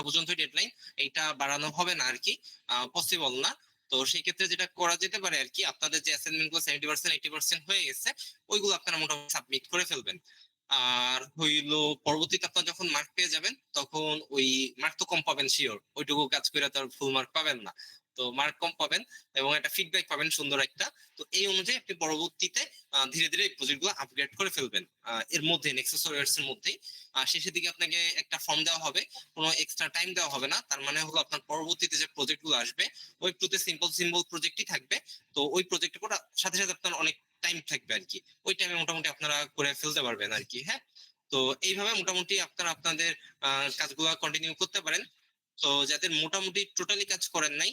পর্যন্ত ডেডলাইন, এইটা বাড়ানো হবে না আর কি, পসিবল না। তো সেই ক্ষেত্রে যেটা করা যেতে পারে আর কি, আপনাদের যে অ্যাসাইনমেন্ট গুলো 70% 80% হয়ে গেছে, ওইগুলো আপনারা মোটামুটি সাবমিট করে ফেলবেন। আর হইলো পরবর্তীতে আপনার যখন মার্ক পেয়ে যাবেন, তখন ওই মার্ক তো কম পাবেন শিওর, ওইটুকু কাজ করে তার ফুল মার্ক পাবেন না। তো মার্ক কম পাবেন এবং একটা ফিডব্যাক পাবেন সুন্দর একটা। তো এই অনুযায়ী আপনি পরবর্তীতে ধীরে ধীরে এই প্রজেক্ট গুলো আপগ্রেড করে ফেলবেন এর মধ্যে, নেক্সাস ওয়্যারস এর মধ্যেই। শেষের দিকে আপনাকে একটা ফর্ম দেওয়া হবে, কোনো এক্সট্রা টাইম দেওয়া হবে না। তার মানে হলো আপনার পরবর্তীতে যে প্রজেক্ট গুলো আসবে, ওই প্রতি সিম্পল সিম্পল প্রজেক্টই থাকবে। তো ওই প্রজেক্ট করার সাথে সাথে আপনার অনেক টাইম থাকবে আর কি, ওই টাইমে মোটামুটি আপনারা করে ফেলতে পারবেন আর কি। হ্যাঁ, তো এইভাবে মোটামুটি আপনারা আপনাদের কাজগুলো কন্টিনিউ করতে পারেন। তো যাদের মোটামুটি টোটালি কাজ করেন নাই,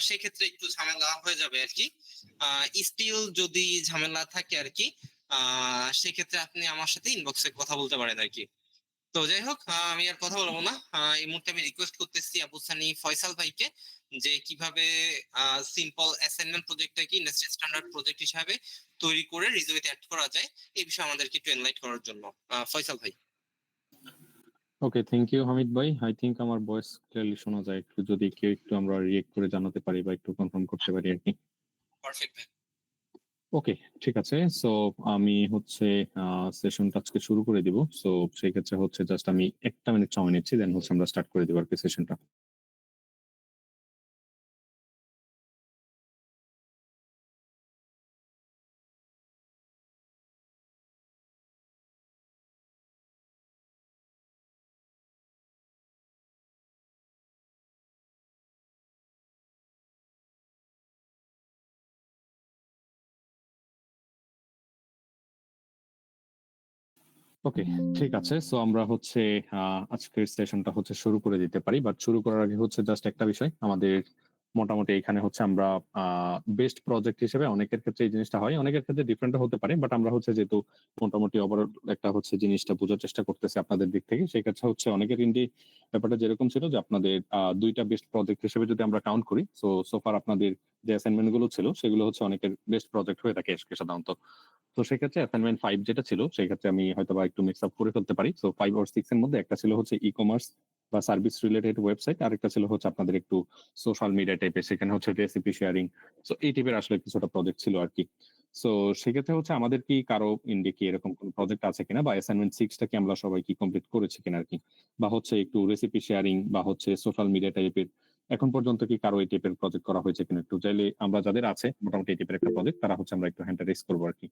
সেক্ষেত্রে একটু ঝামেলা হয়ে যাবে আর কি। স্টিল যদি ঝামেলা থাকে আর কি, সেক্ষেত্রে আপনি আমার সাথে ইনবক্সে কথা বলতে পারেন আর কি। তো যাই হোক, আমি আর কথা বলবো না। এই মুহূর্তে আমি রিকোয়েস্ট করতেছি আবু সানি ফয়সাল ভাইকে, যে কিভাবে সিম্পল অ্যাসাইনমেন্ট প্রজেক্টটাকে ইন্ডাস্ট্রি স্ট্যান্ডার্ড প্রজেক্ট হিসাবে তৈরি করে রিজুইতে অ্যাড করা যায়, এই বিষয়ে আমাদেরকে একটু এনলাইট করার জন্য। ফয়সাল ভাই। ওকে, থ্যাংক ইউ হামিদ ভাই। আই থিঙ্ক আমার ভয়েস ক্লিয়ারলি শোনা যায়। একটু যদি কেউ একটু আমরা রিয়েক্ট করে জানাতে পারি বা একটু কনফার্ম করতে পারি আর কি। পারফেক্ট ভাই। ওকে, ঠিক আছে। সো আমি হচ্ছে সেশনটা আজকে শুরু করে দিব। সো সেই ক্ষেত্রে হচ্ছে জাস্ট আমি একটা মিনিট সময় নিচ্ছি, দেন হচ্ছে আমরা স্টার্ট করে দিব আর কি সেশনটা। ওকে, ঠিক আছে। সো আমরা হচ্ছে আজকের সেশনটা হচ্ছে শুরু করে দিতে পারি, বাট শুরু করার আগে হচ্ছে জাস্ট একটা বিষয়। আমাদের মোটামুটি এখানে হচ্ছে আমরা বেস্ট প্রজেক্ট হিসেবে, অনেকের ক্ষেত্রে এই জিনিসটা হয়, অনেকের ক্ষেত্রে ডিফারেন্ট হতে পারে, বাট আমরা হচ্ছে যেহেতু মোটামুটি ওভারঅল একটা হচ্ছে জিনিসটা বোঝার চেষ্টা করতেছি আপনাদের দিক থেকে, সেই ক্ষেত্রে হচ্ছে অনেকের ইন্ডি ব্যাপারটা যেরকম ছিল যে আপনাদের দুইটা বেস্ট প্রজেক্ট হিসেবে যদি আমরা কাউন্ট করি, সো সোফার আপনাদের যে অ্যাসাইনমেন্ট গুলো ছিল সেগুলো হচ্ছে অনেকের বেস্ট প্রজেক্ট হয়ে থাকে সাধারণত। তো সেক্ষেত্রে অ্যাসাইনমেন্ট 5 যেটা ছিল, সেই ক্ষেত্রে আমি হয়তো বা একটু মিক্স আপ করে ফেলতে পারি। সো 5 আর 6 এর মধ্যে একটা ছিল হচ্ছে ই কমার্স বা সার্ভিস রিলেটেড ওয়েবসাইট, আর একটা ছিল হচ্ছে আপনাদের একটু সোশ্যাল মিডিয়া টাইপের, সেখানে হচ্ছে রেসিপি শেয়ারিং। সো এই টাইপের আসলে কিছুটা প্রজেক্ট ছিল আর কি। সো সেক্ষেত্রে হচ্ছে আমাদের কি কারো ইন্ডি কি এরকম কোন প্রজেক্ট আছে কিনা, বা অ্যাসাইনমেন্ট 6টা কি আমরা সবাই কি কমপ্লিট করেছি কিনা আর কি, বা হচ্ছে একটু রেসিপি শেয়ারিং বা হচ্ছে সোশ্যাল মিডিয়া টাইপের এখন পর্যন্ত কি কারো এই টাইপের প্রজেক্ট করা হয়েছে কিনা, একটু চাইলে আমরা যাদের আছে মোটামুটি এই টাইপের একটা প্রজেক্ট, তারা হচ্ছে আমরা একটু হ্যান্ডটা রেস করবো আর কি।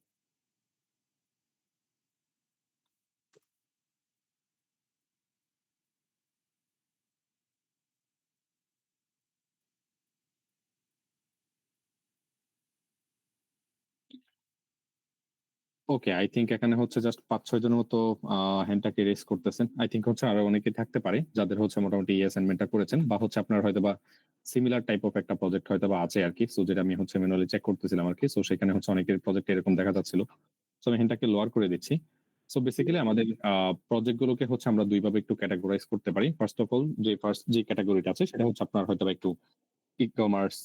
ওকে, আই থিঙ্ক এখানে হচ্ছে জাস্ট 5-6 জনের মতো হ্যান্ডটাকে রেস করতেছেন। আই থিঙ্ক হচ্ছে আরো অনেকে থাকতে পারে যাদের হচ্ছে মোটামুটি এই অ্যাসাইনমেন্টটা করেছেন, বা হচ্ছে আপনার হয়তো বা সিমিলার টাইপ অফ একটা প্রজেক্ট হয়তো বা আছে আর কি। সো যেটা আমি হচ্ছে ম্যানুয়ালি চেক করতেছিলাম আর কি। সো সেখানে হচ্ছে অনেকের প্রজেক্ট এরকম দেখা যাচ্ছিল। সো আমি হ্যান্ডটাকে লোয়ার করে দিচ্ছি। সো বেসিক্যালি আমাদের প্রজেক্ট গুলোকে হচ্ছে আমরা দুইভাবে একটু ক্যাটাগরাইজ করতে পারি। ফার্স্ট অফ অল, যে ক্যাটাগরিটা আছে সেটা হচ্ছে আপনার হয়তো বা একটু ই কমার্স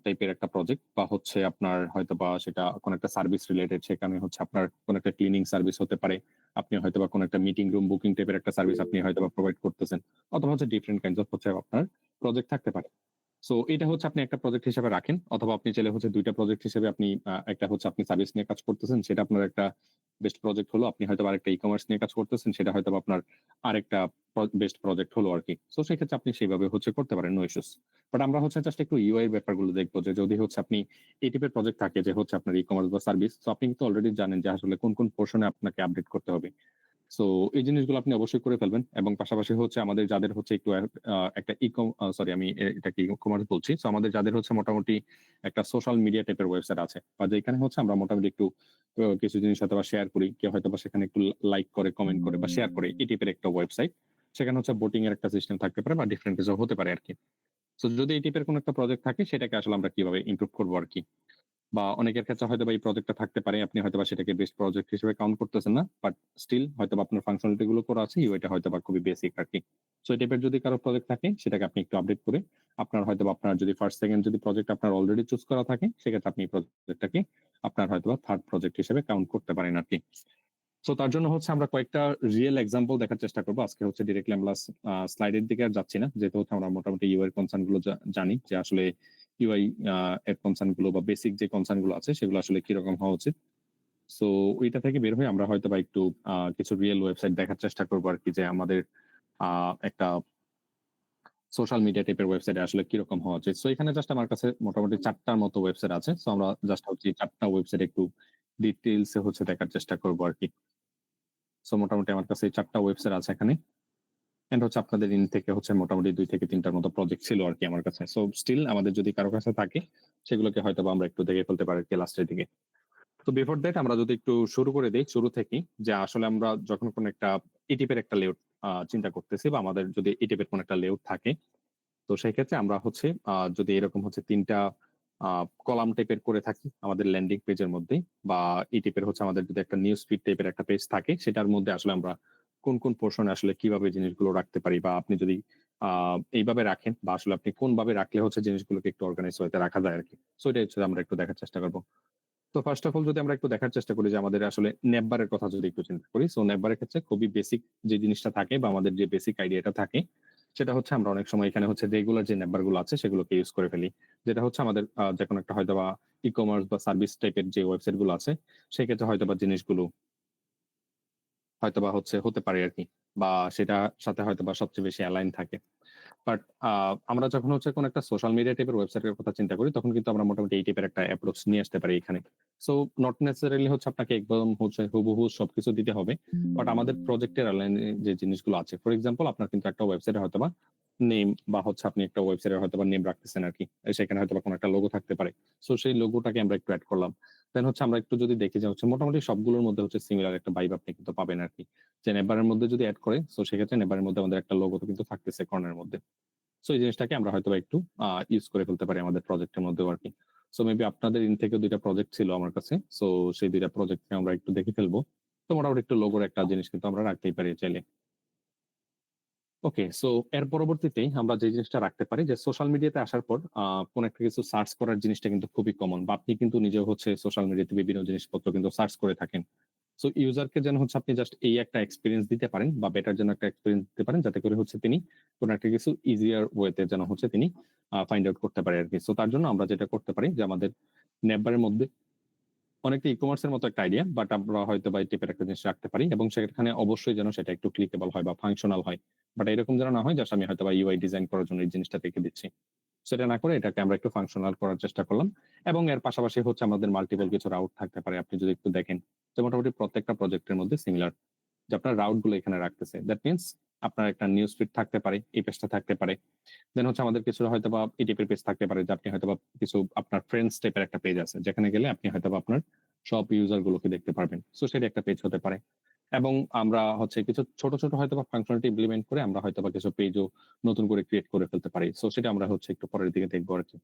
টাইপের একটা প্রজেক্ট, বা হচ্ছে আপনার হয়তো বা সেটা কোন একটা সার্ভিস রিলেটেড, সেখানে হচ্ছে আপনার কোন একটা ক্লিনিং সার্ভিস হতে পারে, আপনি হয়তো বা কোন একটা মিটিং রুম বুকিং টাইপের একটা সার্ভিস আপনি হয়তো বা প্রোভাইড করতেছেন, অথবা হচ্ছে ডিফারেন্ট কাইন্ডস অফ হচ্ছে আপনার প্রজেক্ট থাকতে পারে। সো এটা হচ্ছে আপনি একটা প্রজেক্ট হিসেবে রাখেন, অথবা আপনি চাইলে হচ্ছে দুইটা প্রজেক্ট হিসেবে আপনি একটা হচ্ছে আপনি সার্ভিস নিয়ে কাজ করতেছেন, সেটা আপনার একটা বেস্ট প্রজেক্ট হলো। আপনি হয়তো আরেকটা ই কমার্স নিয়ে কাজ করতেছেন, সেটা হয়তো আপনার আরেকটা বেস্ট প্রজেক্ট হলো আর কি। সো সেক্ষেত্রে আপনি সেইভাবে হচ্ছে করতে পারেন, নো ইস্যুস। বাট আমরা হচ্ছে জাস্ট একটু ইউআই ব্যাপারগুলো দেখবো, যে যদি হচ্ছে আপনি এই টাইপের প্রজেক্ট থাকে যে হচ্ছে আপনার ই কমার্স বা সার্ভিস, তো আপনি কিন্তু অলরেডি জানেন যে আসলে কোন কোন পোর্শনে আপনাকে আপডেট করতে হবে। সো এই জিনিসগুলো আপনি অবশ্যই করে ফেলবেন। এবং পাশাপাশি হচ্ছে আমাদের যাদের হচ্ছে একটু একটা সরি আমি এটাকে ই কমার্স বলছি, সো আমাদের যাদের হচ্ছে মোটামুটি একটা সোশ্যাল মিডিয়া টাইপের ওয়েবসাইট আছে, বা যেখানে হচ্ছে আমরা মোটামুটি একটু কিছু জিনিস হয়তো বা শেয়ার করি, কেউ হয়তো বা সেখানে একটু লাইক করে, কমেন্ট করে বা শেয়ার করে, এই টাইপের একটা ওয়েবসাইট, সেখানে হচ্ছে বোটিং এর একটা সিস্টেম থাকতে পারে বা ডিফারেন্ট কিছু হতে পারে আর কি। সো যদি এই টাইপের কোন একটা প্রজেক্ট থাকে, সেটাকে আসলে আমরা কিভাবে ইমপ্রুভ করবো আর কি। বা অনেকের ক্ষেত্রে হয়তো বা এই প্রজেক্টটা থাকতে পারে, আপনি হয়তো বা সেটাকে বেস্ট প্রজেক্ট হিসেবে কাউন্ট করতেছেন না, বাট স্টিল হয়তো বা আপনার ফাংশনালিটি গুলো করা আছে, ইউআইটা হয়তো বা খুবই বেসিক আর কি। সো এই টাইপের যদি কারো প্রজেক্ট থাকে, সেটাকে আপনি একটু আপডেট করে আপনার হয়তো বা আপনার যদি ফার্স্ট সেকেন্ড যদি প্রজেক্ট আপনার অলরেডি চুজ করা থাকে, সেক্ষেত্রে আপনি এই প্রজেক্টটাকে আপনার হয়তো বা থার্ড প্রজেক্ট হিসেবে কাউন্ট করতে পারেন আর কি। সো তার জন্য হচ্ছে আমরা কয়েকটা রিয়েল এক্সাম্পল দেখার চেষ্টা করবো। আজকে হচ্ছে ডিরেক্টলি আমরা স্লাইডের দিকে আর যাচ্ছি না, যেহেতু হচ্ছে আমরা মোটামুটি ইউআই কনসার্ন গুলো জানি যে আসলে ইউআই এর কনসার্ন গুলো বা বেসিক যে কনসার্ন গুলো আছে সেগুলো আসলে কিরকম হওয়া উচিত। সো ওইটা থেকে বের হয়ে আমরা হয়তো বা একটু কিছু রিয়েল ওয়েবসাইট দেখার চেষ্টা করবো আর কি, যে আমাদের একটা সোশ্যাল মিডিয়া টাইপের ওয়েবসাইট আসলে কিরকম হওয়া উচিত। সো এখানে জাস্ট আমার কাছে মোটামুটি 4টার মতো ওয়েবসাইট আছে। সো আমরা জাস্ট হচ্ছে 4টা ওয়েবসাইট একটু ডিটেইলস এ হচ্ছে দেখার চেষ্টা করবো আর কি। সো মোটামুটি আমার কাছে 4টা ওয়েবসাইট আছে এখানে। এন্ড হচ্ছে আপনাদের ইন থেকে হচ্ছে মোটামুটি 2 থেকে 3টার মতো প্রজেক্ট ছিল আর কি আমার কাছে। সো স্টিল আমাদের যদি কারো কাছে থাকে সেগুলোকে হয়তো আমরা একটু দেখে ফেলতে পারি আর কি লাস্টের দিকে। তো বিফোর দ্যাট আমরা যদি একটু শুরু করে দেই শুরু থেকেই, যে আসলে আমরা যখন কোন একটা ইটিপের একটা লেআউট চিন্তা করতেছি, বা আমাদের যদি ইটিপের কোন একটা লেআউট থাকে, তো সেই ক্ষেত্রে আমরা হচ্ছে যদি এরকম হচ্ছে 3টা কলাম টাইপের করে থাকি আমাদের ল্যান্ডিং পেজের মধ্যে, বা ইটিপের হচ্ছে আমাদের যদি একটা নিউজ ফিড টাইপের একটা পেজ থাকে, সেটার মধ্যে আসলে আমরা কোন কোন পোর্শনে আসলে কিভাবে জিনিসগুলো রাখতে পারি, বা আপনি যদি এইভাবে রাখেন, বা আসলে আপনি কোন ভাবে রাখলে হচ্ছে জিনিসগুলোকে একটু অর্গানাইজ হতে রাখা যায় আর কি। সো এটাই হচ্ছে আমরা একটু দেখার চেষ্টা করবো। তো ফার্স্ট অফ অল যদি আমরা একটু দেখার চেষ্টা করি যে আমাদের আসলে নেটবারের কথা যদি একটু চিন্তা করি, সো নেটবারের ক্ষেত্রে খুবই বেসিক যে জিনিসটা থাকে, বা আমাদের যে বেসিক আইডিয়াটা থাকে, সেটা হচ্ছে আমরা অনেক সময় এখানে হচ্ছে রেগুলার যে নেটবার গুলো আছে সেগুলোকে ইউজ করে ফেলি। যেটা হচ্ছে আমাদের যে কোনো একটা হয়তো বা ই কমার্স বা সার্ভিস টাইপের যে ওয়েবসাইট গুলো আছে, সেক্ষেত্রে হয়তো বা জিনিসগুলো হয়তোবা হচ্ছে হতে পারে আরকি। বা সেটার সাথে হয়তোবা সবচেয়ে বেশি অ্যালাইন থাকে। বাট আমরা যখন হচ্ছে কোনো একটা সোশ্যাল মিডিয়া টাইপের ওয়েবসাইটের কথা চিন্তা করি, তখন কিন্তু আমরা মোটামুটি এই টাইপের একটা অ্যাপ্রোচ নিয়ে আসতে পারি এখানে। সো নট নেসেসারিলি হচ্ছে আপনাকে একদম হচ্ছে হুবহু সবকিছু দিতে হবে। বাট আমাদের প্রজেক্টের অ্যালাইনে যে জিনিসগুলো আছে, ফর এক্সাম্পল আপনার কিন্তু একটা ওয়েবসাইটে হয়তোবা নেম, বা হচ্ছে আপনি একটা ওয়েবসাইটের হয়তোবা নেম রাখতেছেন আরকি। সেখানে হয়তোবা কোনো একটা লোগো থাকতে পারে। সো সেই লোগোটাকে আমরা একটু এড করলাম। দেন হচ্ছে আমরা একটু যদি দেখি যে হচ্ছে মোটামুটি সবগুলোর মধ্যে হচ্ছে সিমিলার একটা ভাইব আপনি কিন্তু পাবেন আরকি। যে নেভারের মধ্যে যদি এড করে, সো সেক্ষেত্রে নেভারের মধ্যে আমাদের একটা লোগো তো কিন্তু থাকতেছে কর্নারের মধ্যে। সো এই জিনিসটাকে আমরা হয়তোবা একটু ইউজ করে ফেলতে পারি আমাদের প্রজেক্টের মধ্যেও আরকি। সো মেবি আপনাদের ইন থেকে 2টা প্রজেক্ট ছিল আমার কাছে। সো সেই 2টা প্রজেক্টকে আমরা একটু দেখে ফেলবো। তো মোটামুটি একটু লোগোর একটা জিনিস কিন্তু আমরা রাখতেই পারি চাইলে। ওকে, সো এর পরবর্তীতে আমরা যে জিনিসটা রাখতে পারি, যে সোশ্যাল মিডিয়াতে আসার পর কোন একটা কিছু সার্চ করার জিনিসটা কিন্তু খুবই কমন, বা আপনি কিন্তু নিজেও হচ্ছে সোশ্যাল মিডিয়াতে বিভিন্ন জিনিসপত্র কিন্তু সার্চ করে থাকেন। সো ইউজারকে যেন হচ্ছে আপনি জাস্ট এই একটা এক্সপেরিয়েন্স দিতে পারেন, বা বেটার যেন একটা এক্সপেরিয়েন্স দিতে পারেন, যাতে করে হচ্ছে তিনি কোন একটা কিছু ইজিয়ার ওয়েতে যেন হচ্ছে তিনি ফাইন্ড আউট করতে পারে আরকি। সো তার জন্য আমরা যেটা করতে পারি, যে আমাদের নেটবারের মধ্যে অনেকটা ই-কমার্স এর মতো একটা আইডিয়া, বাট আমরা হয়তো বা এই টাইপের একটা জিনিস রাখতে পারি, এবং সেখানে অবশ্যই যেন সেটা একটু ক্লিকেবল হয় বা ফাংশনাল হয়। বাট এরকম যেন না হয় জাস্ট আমি হয়তো বা ইউআই ডিজাইন করার জন্য এই জিনিসটা রেখে দিচ্ছি। সেটা না করে এটাকে আমরা একটু ফাংশনাল করার চেষ্টা করলাম। এবং এর পাশাপাশি হচ্ছে আমাদের মাল্টিপল কিছু রাউট থাকতে পারে। আপনি যদি একটু দেখেন যে মোটামুটি প্রত্যেকটা প্রজেক্টের মধ্যে সিমিলার যে আপনার রাউট গুলো এখানে রাখতেছে। দ্যাট মিনস আপনার একটা নিউজ ফিড থাকতে পারে, এই পেজটা থাকতে পারে। দেন হচ্ছে আমাদের কিছু হয়তোবা এই টাইপের পেজ থাকতে পারে, যে আপনি হয়তোবা কিছু আপনার ফ্রেন্ডস টাইপের একটা পেজ আছে, যেখানে গেলে আপনি হয়তোবা আপনার সব ইউজার গুলোকে দেখতে পারবেন। সো সেটা একটা পেজ হতে পারে। এবং আমরা হচ্ছে কিছু ছোট, ছোট হয়তোবা ফাংশনালিটি ইমপ্লিমেন্ট করে আমরা হয়তোবা কিছু পেজও নতুন করে ক্রিয়েট করে ফেলতে পারি। সো সেটা আমরা হচ্ছে একটু পরের দিকে দেখবো আরকি।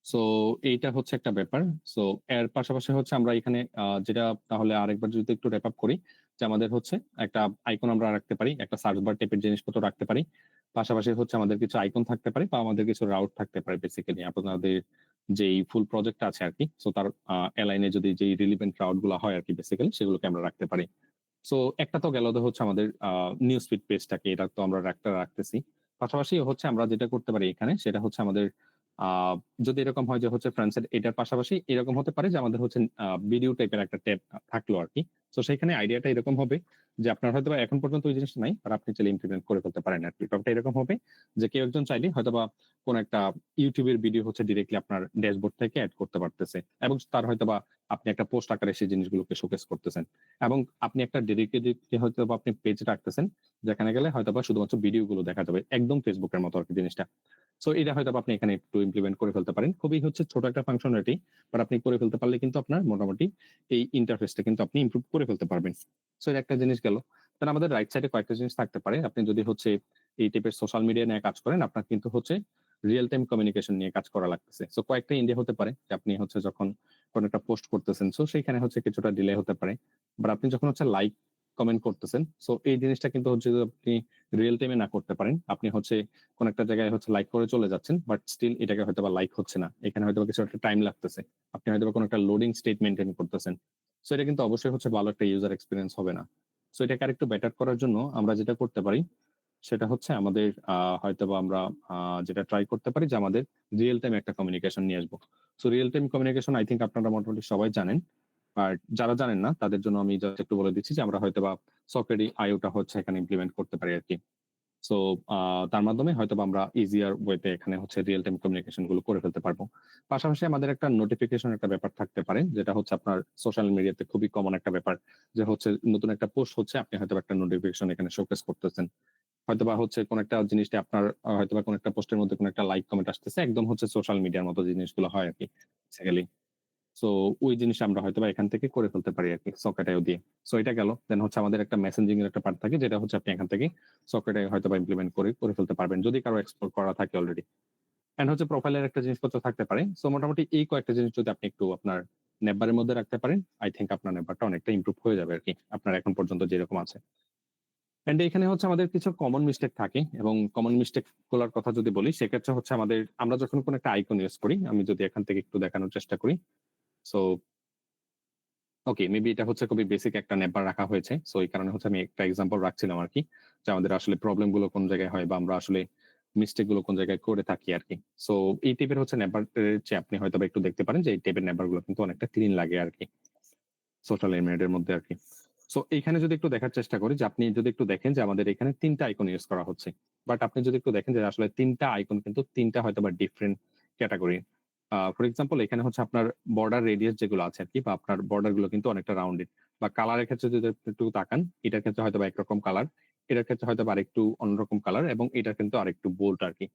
সো এইটা হচ্ছে একটা ব্যাপার। সো এর পাশাপাশি হচ্ছে আমরা এখানে যেটা তাহলে আরেকবার যদি একটু র‍্যাপ আপ করি, যে আমাদের হচ্ছে একটা আইকন আমরা রাখতে পারি, একটা সার্চ বার টাইপের জিনিসপত্র রাখতে পারি। পাশাপাশি হচ্ছে আমাদের কিছু আইকন থাকতে পারে, বা আমাদের কিছু রাউট থাকতে পারে বেসিক্যালি আপনাদের যেই ফুল প্রজেক্টটা আছে আরকি। সো তার এলাইনে যদি যেই রিলেভেন্ট রাউট গুলা হয় আরকি বেসিক্যালি সেগুলোকে আমরা রাখতে পারি। সো একটা তো গেল হচ্ছে আমাদের নিউজ ফিড পেজটাকে, এটা তো আমরা রাখতেছি। পাশাপাশি হচ্ছে আমরা যেটা করতে পারি এখানে, সেটা হচ্ছে আমাদের আ যদি এরকম হয় যে হচ্ছে ফ্রেন্ডস এর এটার পাশাপাশি এরকম হতে পারে যে আমাদের হচ্ছে ভিডিও টাইপের একটা ট্যাব থাকলো আরকি। সো সেখানে আইডিয়াটা এরকম হবে যে আপনার হয়তোবা এখন পর্যন্ত ওই জিনিসটা নাই, আর আপনি চাইলে ইমপ্লিমেন্ট করে ফেলতে পারেন আরকি। ব্যাপারটা এরকম হবে যে কেউ একজন চাইলে হয়তোবা কোন একটা YouTube এর ভিডিও হচ্ছে ডিরেক্টলি আপনার ড্যাশবোর্ড থেকে এড করতে পারতেছে, এবং তার হয়তোবা আপনি একটা পোস্ট আকারে সেই জিনিসগুলোকে শোকেস করতেছেন। এবং আপনি একটা ডেডিকেটেড হয়তোবা আপনি পেজ রাখতেছেন, যেখানে গেলে হয়তোবা শুধুমাত্র ভিডিও গুলো দেখা যাবে। একদম ফেসবুকের মতো আরকি জিনিসটা। সো এটা হয়তোবা আপনি এখানে একটু ইমপ্লিমেন্ট করে ফেলতে পারেন। খুবই হচ্ছে ছোট একটা ফাংশনালিটি, বাট আপনি করে ফেলতে পারলে কিন্তু আপনার মোটামুটি এই ইন্টারফেসটা কিন্তু আপনি ইমপ্রুভ করে ফেলতে পারবেন। সো এটা একটা জিনিস গেল। দেন আমাদের রাইট সাইডে কয়েকটা জিনিস থাকতে পারে। আপনি যদি হচ্ছে এই টাইপের সোশ্যাল মিডিয়া নিয়ে কাজ করেন, আপনার কিন্তু হচ্ছে রিয়াল টাইম কমিউনিকেশন নিয়ে কাজ করা লাগতেছে। সো কয়েকটা ইন্ডিয়া হতে পারে যে আপনি হচ্ছে যখন কোন একটা পোস্ট করতেছেন, সো সেইখানে হচ্ছে কিছুটা ডিলে হতে পারে। বাট আপনি যখন হচ্ছে লাইক কমেন্ট করতেছেন, সো এই জিনিসটা কিন্তু হচ্ছে যে আপনি রিয়াল টাইমে না করতে পারেন। আপনি হচ্ছে কোন একটা জায়গায় হচ্ছে লাইক করে চলে যাচ্ছেন, বাট স্টিল এটাকে হয়তোবা লাইক হচ্ছে না। এখানে হয়তোবা কিছু একটা টাইম লাগতেছে। আপনি হয়তোবা কোন একটা লোডিং স্টেট মেইনটেইন করতেছেন। সো এটা কিন্তু অবশ্যই হচ্ছে ভালো একটা ইউজার এক্সপিরিয়েন্স হবে না। সো এটাকে আরেকটু বেটার করার জন্য আমরা যেটা করতে পারি সেটা হচ্ছে আমাদের হয়তোবা আমরা যেটা ট্রাই করতে পারি যে আমাদের রিয়েল টাইম একটা কমিউনিকেশন নিয়ে আসবো। So real time communication I think আপনারা মোটামুটি সবাই জানেন। আর যারা জানেন না তাদের জন্য আমি জাস্ট একটু বলে দিচ্ছি যে আমরা হয়তোবা সকেটই আইওটা হচ্ছে এখানে ইমপ্লিমেন্ট করতে পারি আরকি। সো তার মাধ্যমে হয়তোবা আমরা ইজিয়ার ওয়েতে এখানে হচ্ছে রিয়েল টাইম কমিউনিকেশন গুলো করে ফেলতে পারবো। পাশাপাশি আমাদের একটা নোটিফিকেশন একটা ব্যাপার থাকতে পারে যেটা হচ্ছে আপনার সোশ্যাল মিডিয়াতে খুবই কমন একটা ব্যাপার যে হচ্ছে নতুন একটা পোস্ট হচ্ছে আপনি হয়তোবা একটা নোটিফিকেশন এখানে শোকেস করতেছেন। হয়তোবা হচ্ছে কোন একটা জিনিসটা আপনার হয়তোবা কোন একটা পোস্টের মধ্যে কোন একটা লাইক কমেন্ট আসতেছে একদম হচ্ছে সোশ্যাল মিডিয়ার মতো জিনিসগুলো হয় আরকি বেসিক্যালি। সো ওই জিনিসটা আমরা হয়তোবা এখান থেকে করে ফেলতে পারি আরকি সকেটাইও দিয়ে। সো এটা গেল। দেন হচ্ছে আমাদের একটা মেসেঞ্জিং এর একটা পার্ট থাকে যেটা হচ্ছে আপনি এখান থেকে সকেটাই হয়তোবা ইমপ্লিমেন্ট করে ফেলতে পারবেন যদি কারো এক্সপ্লোর করা থাকে অলরেডি। অ্যান্ড হচ্ছে প্রোফাইলের একটা জিনিসপত্র থাকতে পারে। সো মোটামুটি এই কয়েকটা জিনিস যদি আপনি একটু আপনার নেটবারের মধ্যে রাখতে পারেন, আই থিংক আপনার নেটবারটা অনেকটা ইমপ্রুভ হয়ে যাবে আরকি। আপনার এখন পর্যন্ত যেরকম আছে। অ্যান্ড এখানে হচ্ছে আমাদের কিছু কমন মিস্টেক থাকে এবং কমন মিস্টেক গুলার কথা যদি বলি সেক্ষেত্রে হচ্ছে আমরা যখন কোন একটা আইকন ইউজ করি, আমি যদি এখান থেকে একটু দেখানোর চেষ্টা করি। সো ওকে, মেবি এটা হচ্ছে খুবই বেসিক একটা নেটবার রাখা হয়েছে। সো এই কারণে হচ্ছে আমি একটা এক্সাম্পল রাখছিলাম আরকি। যে আমাদের আসলে প্রবলেম গুলো কোন জায়গায় হয় বা আমরা আসলে মিস্টেক গুলো কোন জায়গায় করে থাকি আরকি। সো এই টাইপের হচ্ছে নেটবার এর চেয়ে আপনি হয়তোবা একটু দেখতে পারেন যে এই টাইপের নেটবার গুলো কিন্তু অনেকটা ক্লিন লাগে আরকি। সোশ্যাল এলিমেন্টের মধ্যে আরকি। সো এইখানে যদি একটু দেখার চেষ্টা করি যে আপনি যদি একটু দেখেন যে আমাদের এখানে ৩ টা আইকন ইউজ করা হচ্ছে। বাট আপনি যদি একটু দেখেন যে আসলে ৩ টা আইকন কিন্তু ৩ টা হয়তোবা ডিফারেন্ট ক্যাটেগরি। ফর এক্সাম্পল এখানে হচ্ছে আপনার বর্ডার রেডিয়াস যেগুলো আছে আরকি বা আপনার বর্ডার গুলো কিন্তু অনেকটা রাউন্ডেড বা কালারের ক্ষেত্রে যদি একটু তাকান, এটার ক্ষেত্রে হয়তোবা একরকম কালার, এটার ক্ষেত্রে হয়তোবা আরেকটু অন্যরকম কালার এবং এটার কিন্তু আরেকটু বোল্ড আরকি।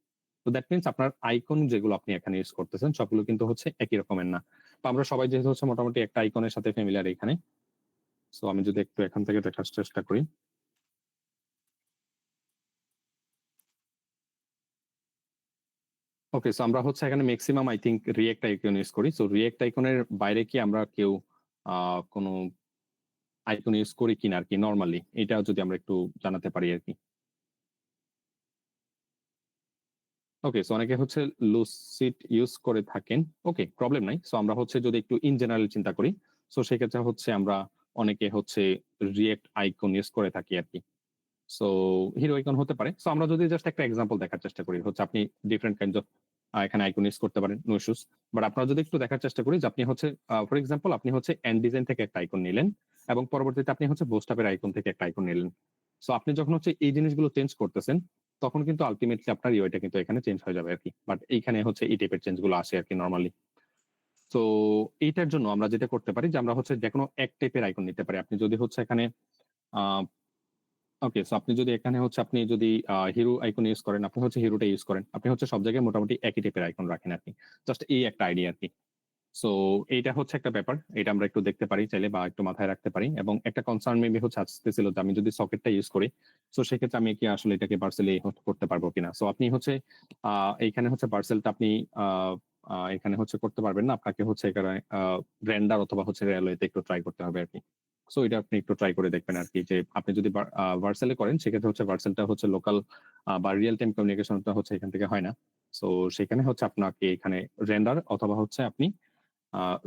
তো দ্যাট মিনস আপনার আইকন যেগুলো আপনি এখানে ইউজ করতেছেন সবগুলো কিন্তু হচ্ছে একই রকমের না। তো আমরা সবাই যেহেতু হচ্ছে মোটামুটি একটা আইকনের সাথে ফ্যামিলিয়ার এখানে। সো আমি যদি একটু এখান থেকে দেখার চেষ্টা করি। ওকে, সো আমরা হচ্ছে এখানে maximum I think react icon use করি। সো রিঅ্যাক্ট আইকনের বাইরে কি আমরা কেউ কোন আইকন ইউজ করি কিনা আরকি নরমালি এটা যদি আমরা একটু জানাতে পারি আরকি। ওকে, সো অনেকে হচ্ছে লুসিড ইউজ করে থাকেন। ওকে, প্রবলেম নাই। সো আমরা হচ্ছে যদি একটু ইন জেনারেল চিন্তা করি, সো সেক্ষেত্রে হচ্ছে আমরা অনেকে হচ্ছে রিঅ্যাক্ট আইকন ইউজ করে থাকি আরকি। সো হিরো আইকন হতে পারে। সো আমরা যদি জাস্ট একটা এক্সাম্পল দেখার চেষ্টা করি হচ্ছে আপনি ডিফারেন্ট কাইন্ডস অফ এখানে আইকন ইউজ করতে পারেন, নো ইস্যুস। বাট আপনারা যদি একটু দেখার চেষ্টা করি যে আপনি হচ্ছে ফর এক্সাম্পল আপনি হচ্ছে এন্ড ডিজাইন থেকে একটা আইকন নিলেন এবং পরবর্তীতে আপনি হচ্ছে বুস্টআপের আইকন থেকে একটা আইকন নিলেন। সো আপনি যখন হচ্ছে এই জিনিসগুলো চেঞ্জ করতেছেন তখন কিন্তু আল্টিমেটলি আপনার ইউআইটা কিন্তু এখানে চেঞ্জ হয়ে যাবে আরকি। বাট এইখানে হচ্ছে এই টাইপের চেঞ্জ গুলো আসে আরকি নরমালি। তো এইটার জন্য আমরা যেটা করতে পারি যে আমরা হচ্ছে যেকোনো এক টাইপের আইকন নিতে পারি। আপনি যদি হচ্ছে এখানে আ ওকে, সো আপনি যদি এখানে হচ্ছে আপনি যদি হিরো আইকন ইউজ করেন, আপনি হচ্ছে হিরোটা ইউজ করেন। আপনি হচ্ছে সব জায়গায় মোটামুটি একই টাইপের আইকন রাখেন আরকি। জাস্ট এই একটা আইডিয়া আরকি। সো এইটা হচ্ছে একটা ব্যাপার। এটা আমরা একটু দেখতে পারি চাইলে বা একটু মাথায় রাখতে পারি এবং একটা কনসার্ন মেবি হচ্ছে আসতেছিল যে আমি যদি সকেটটা ইউজ করি, সো সেক্ষেত্রে আমি কি আসলে এটাকে ভার্চুয়ালি করতে পারবো কিনা? সো আপনি হচ্ছে এইখানে হচ্ছে ভার্চুয়ালটা আপনি আ আ এখানে হচ্ছে করতে পারবেন না। আপনাকে হচ্ছে এখানে ব্লেন্ডার অথবা হচ্ছে রেলওয়েতে একটু ট্রাই করতে হবে আরকি। সো এটা আপনি একটু ট্রাই করে দেখবেন আরকি যে আপনি যদি ভার্চুয়ালি করেন সেক্ষেত্রে হচ্ছে ভার্চুয়ালটা হচ্ছে লোকাল বা রিয়াল টাইম কমিউনিকেশনটা হচ্ছে এখান থেকে হয় না। সো সেখানে হচ্ছে আপনাকে এখানে রেন্ডার অথবা হচ্ছে আপনি